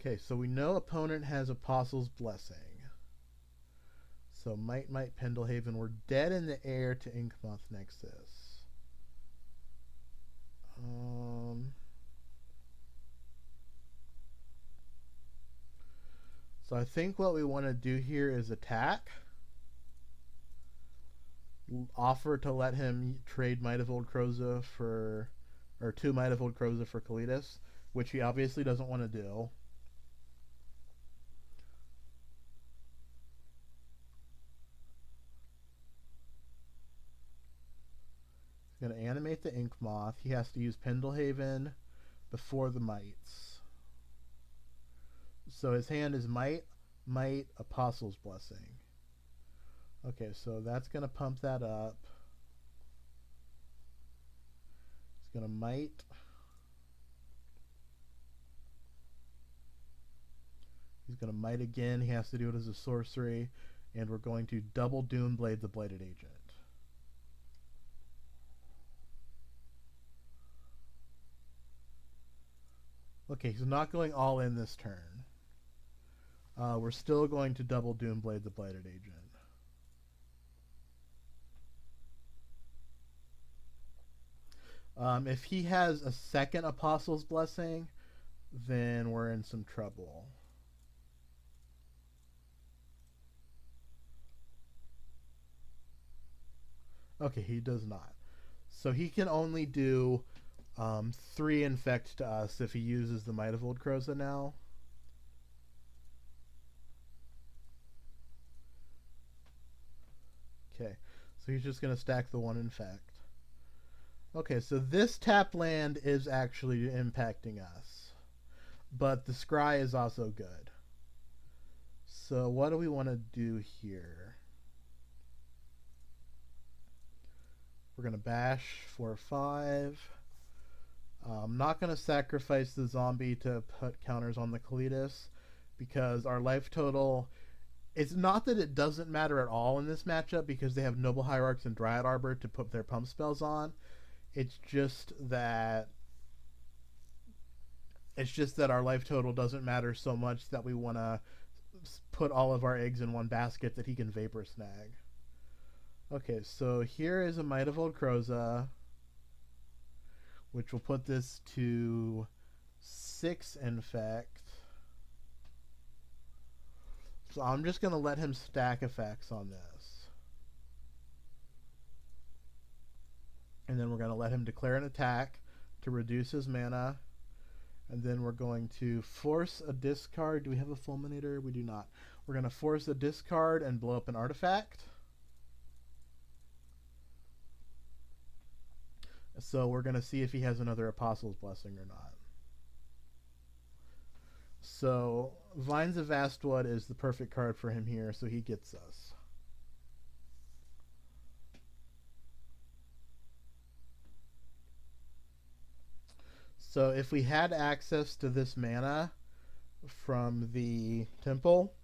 Okay, so we know opponent has Apostle's Blessing. So Might, Pendelhaven. We're dead in the air to Inkmoth Nexus. So I think what we want to do here is attack. Offer to let him trade Might of Old Kroza for... or 2 Might of Old Kroza for Kalitas, which he obviously doesn't want to do. Going to animate the Inkmoth. He has to use Pendelhaven before the Mites. So his hand is Might, Apostle's Blessing. Okay, so that's going to pump that up. He's going to Might. He's going to Might again. He has to do it as a sorcery. And we're going to double Doomblade the Blighted Agent. Okay, he's not going all in this turn. We're still going to double Doomblade the Blighted Agent. If he has a second Apostle's Blessing, then we're in some trouble. Okay, he does not. So he can only do 3 infect to us if he uses the Might of Old Kroza now. Okay, so he's just going to stack the 1 infect. Okay, so this tap land is actually impacting us. But the scry is also good. So what do we want to do here? We're going to bash for 5. I'm not going to sacrifice the zombie to put counters on the Kalitas because our life total... It's not that it doesn't matter at all in this matchup because they have Noble Hierarchs and Dryad Arbor to put their pump spells on. It's just that our life total doesn't matter so much that we want to put all of our eggs in one basket that he can Vapor Snag. Okay, so here is a Might of Old Kroza, which will put this to 6 infect. So I'm just going to let him stack effects on this. And then we're going to let him declare an attack to reduce his mana. And then we're going to force a discard. Do we have a Fulminator? We do not. We're going to force a discard and blow up an artifact. So we're going to see if he has another Apostle's Blessing or not. So Vines of Vastwood is the perfect card for him here, so he gets us. So if we had access to this mana from the temple,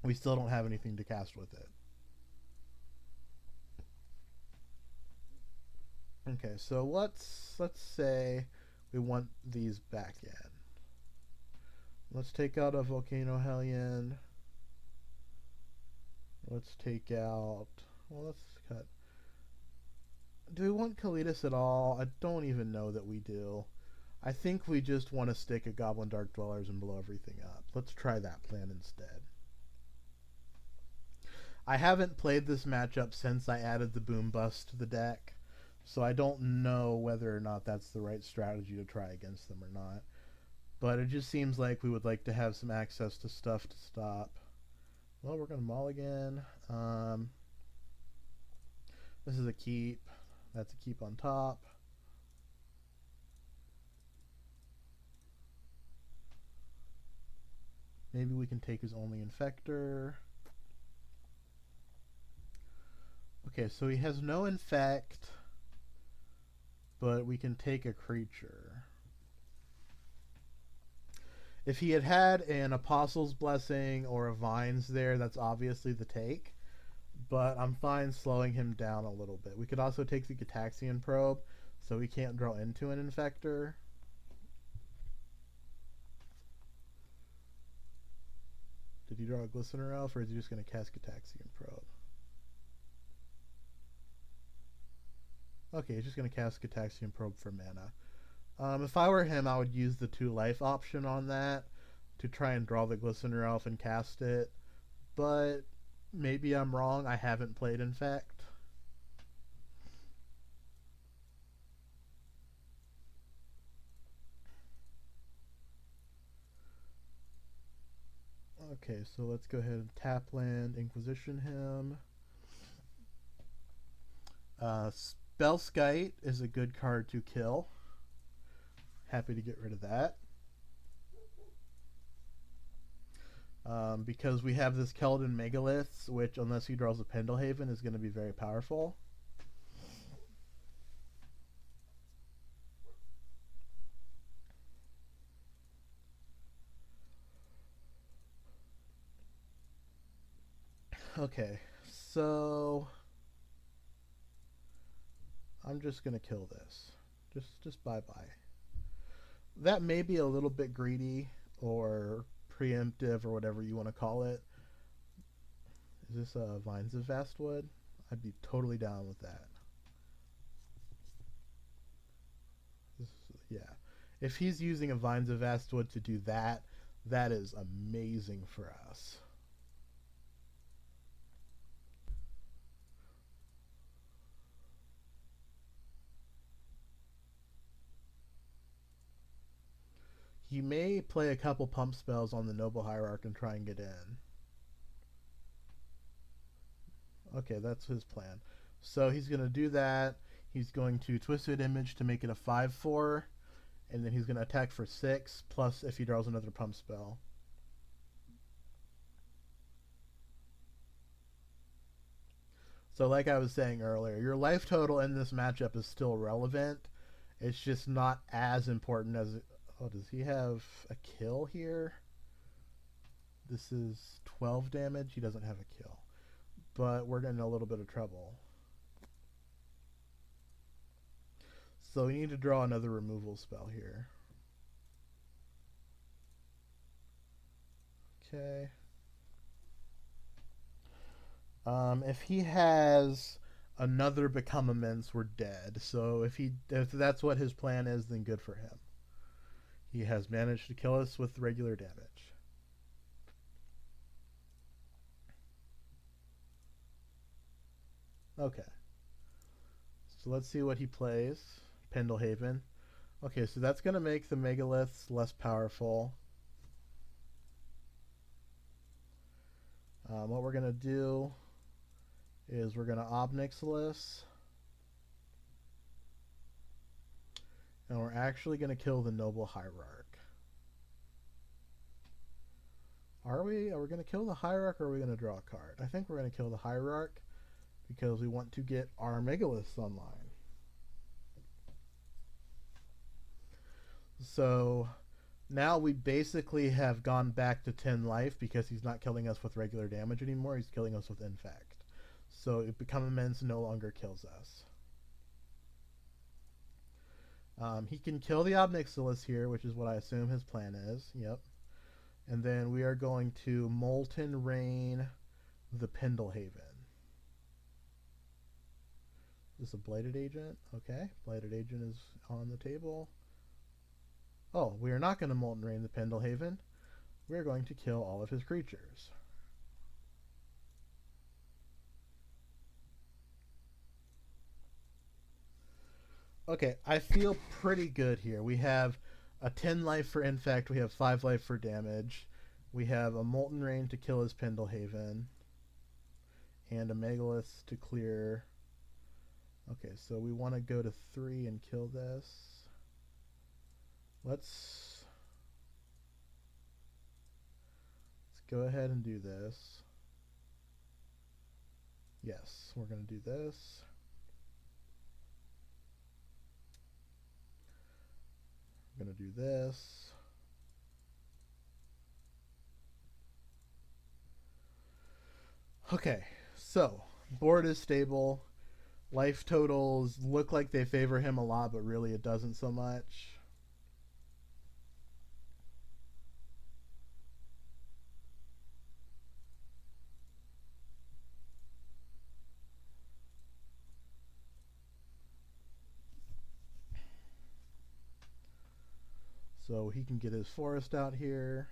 we still don't have anything to cast with it. Okay, so let's say we want these back in. Let's take out a Volcano Hellion. Let's take out... Well, let's cut... Do we want Kalitas at all? I don't even know that we do. I think we just want to stick a Goblin Dark Dwellers and blow everything up. Let's try that plan instead. I haven't played this matchup since I added the Boom Bust to the deck, so I don't know whether or not that's the right strategy to try against them or not. But it just seems like we would like to have some access to stuff to stop. Well, we're going to mulligan. This is a keep. That's a keep on top. Maybe we can take his only Infector. Okay, so he has no Infect, but we can take a creature. If he had had an Apostle's Blessing or a Vines there, that's obviously the take. But I'm fine slowing him down a little bit. We could also take the Gitaxian Probe, so he can't draw into an Infector. Did he draw a Glistener Elf, or is he just going to cast Gitaxian Probe? Okay, he's just going to cast Gitaxian Probe for mana. If I were him, I would use the 2 life option on that to try and draw the Glistener Elf and cast it. But maybe I'm wrong. I haven't played Infect. Okay, so let's go ahead and tap land, Inquisition him. Spellskite is a good card to kill. Happy to get rid of that. Because we have this Keldon Megaliths, which, unless he draws a Pendelhaven, is going to be very powerful. Okay, so I'm just going to kill this. Just bye-bye. That may be a little bit greedy or preemptive or whatever you want to call it. Is this a Vines of Vastwood? I'd be totally down with that. Yeah. If he's using a Vines of Vastwood to do that, that is amazing for us. He may play a couple pump spells on the Noble Hierarch and try and get in. Okay, that's his plan. So he's going to do that. He's going to Twisted Image to make it a 5/4. And then he's going to attack for 6, plus if he draws another pump spell. So like I was saying earlier, your life total in this matchup is still relevant. It's just not as important as... Oh, does he have a kill here? This is 12 damage. He doesn't have a kill. But we're getting a little bit of trouble. So we need to draw another removal spell here. Okay. If he has another Become Immense, we're dead. So if that's what his plan is, then good for him. He has managed to kill us with regular damage. Okay. So let's see what he plays. Pendelhaven. Okay, so that's going to make the Megaliths less powerful. What we're going to do is we're going to Obnixilis. And we're actually going to kill the Noble Hierarch. Are we? Are we going to kill the Hierarch, or are we going to draw a card? I think we're going to kill the Hierarch because we want to get our Megaliths online. So now we basically have gone back to 10 life because he's not killing us with regular damage anymore. He's killing us with infect. So it become immense no longer kills us. He can kill the Obnixilis here, which is what I assume his plan is. Yep. And then we are going to Molten Rain the Pendlehaven. Is this a Blighted Agent? Okay. Blighted Agent is on the table. Oh, we are not going to Molten Rain the Pendlehaven. We're going to kill all of his creatures. Okay, I feel pretty good here. We have a 10 life for infect, we have 5 life for damage, we have a Molten Rain to kill his Pendlehaven, and a Megalith to clear. Okay, so we want to go to 3 and kill this. Let's go ahead and do this. Yes, we're going to do this. I'm going to do this. Okay, so board is stable. Life totals look like they favor him a lot, but really it doesn't so much. So he can get his forest out here.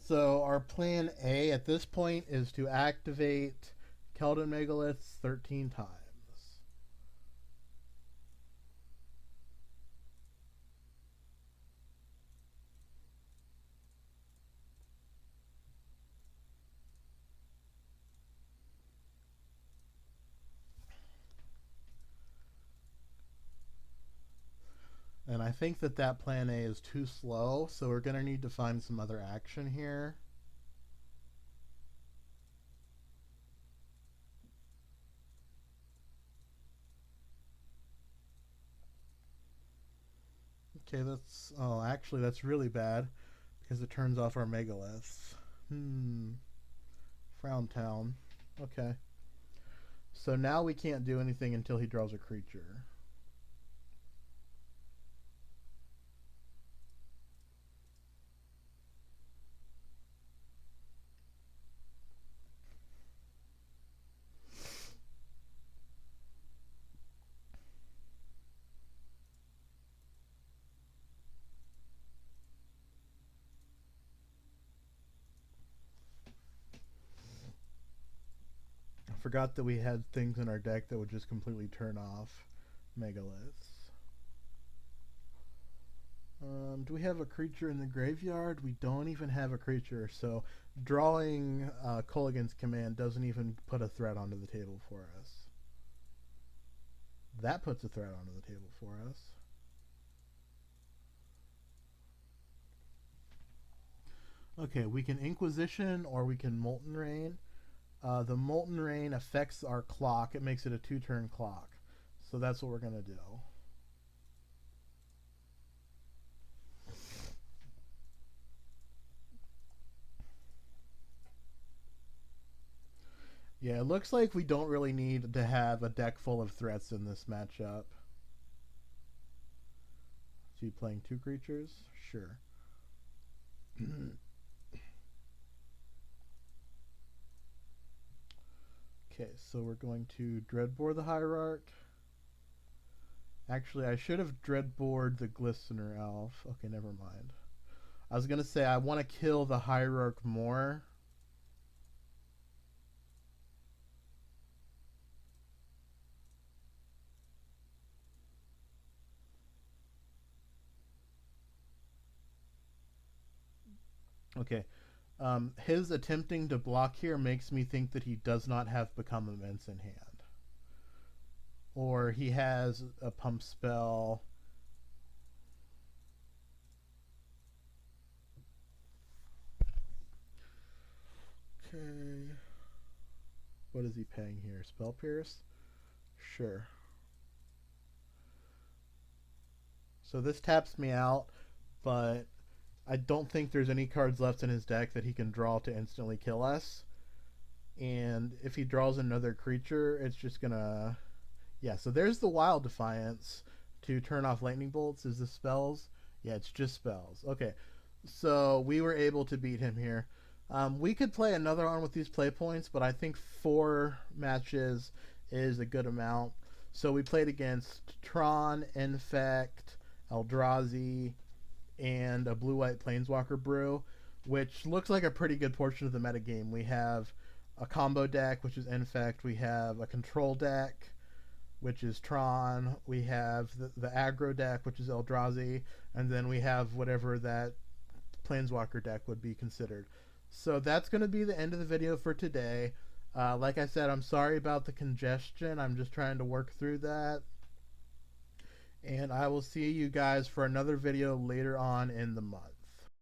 So our plan A at this point is to activate Keldon Megaliths 13 times. And I think that that plan A is too slow, so we're going to need to find some other action here. Okay, that's... Oh, actually, that's really bad, because it turns off our Megaliths. Frowntown. Okay. So now we can't do anything until he draws a creature. I forgot that we had things in our deck that would just completely turn off Megaliths. Do we have a creature in the graveyard? We don't even have a creature, so drawing Kolaghan's Command doesn't even put a threat onto the table for us. That puts a threat onto the table for us. Okay, we can Inquisition or we can Molten Rain. The Molten Rain affects our clock. It makes it a 2-turn clock. So that's what we're going to do. Yeah, it looks like we don't really need to have a deck full of threats in this matchup. So you playing 2 creatures? Sure. Okay, so we're going to Dreadbore the Hierarch. Actually, I should have Dreadbored the Glistener Elf. Okay, never mind. I was going to say I want to kill the Hierarch more. Okay. His attempting to block here makes me think that he does not have Become Immense in hand. Or he has a pump spell. Okay. What is he paying here? Spell Pierce? Sure. So this taps me out, but I don't think there's any cards left in his deck that he can draw to instantly kill us. And if he draws another creature, it's just gonna... Yeah, so there's the Wild Defiance to turn off lightning bolts. Is this spells? Yeah, it's just spells. Okay, so we were able to beat him here. We could play another one with these play points, but I think 4 matches is a good amount. So we played against Tron, Infect, Eldrazi, and a blue-white Planeswalker Brew, which looks like a pretty good portion of the metagame. We have a combo deck, which is Infect. We have a control deck, which is Tron. We have the aggro deck, which is Eldrazi. And then we have whatever that Planeswalker deck would be considered. So that's going to be the end of the video for today. Like I said, I'm sorry about the congestion. I'm just trying to work through that. And I will see you guys for another video later on in the month.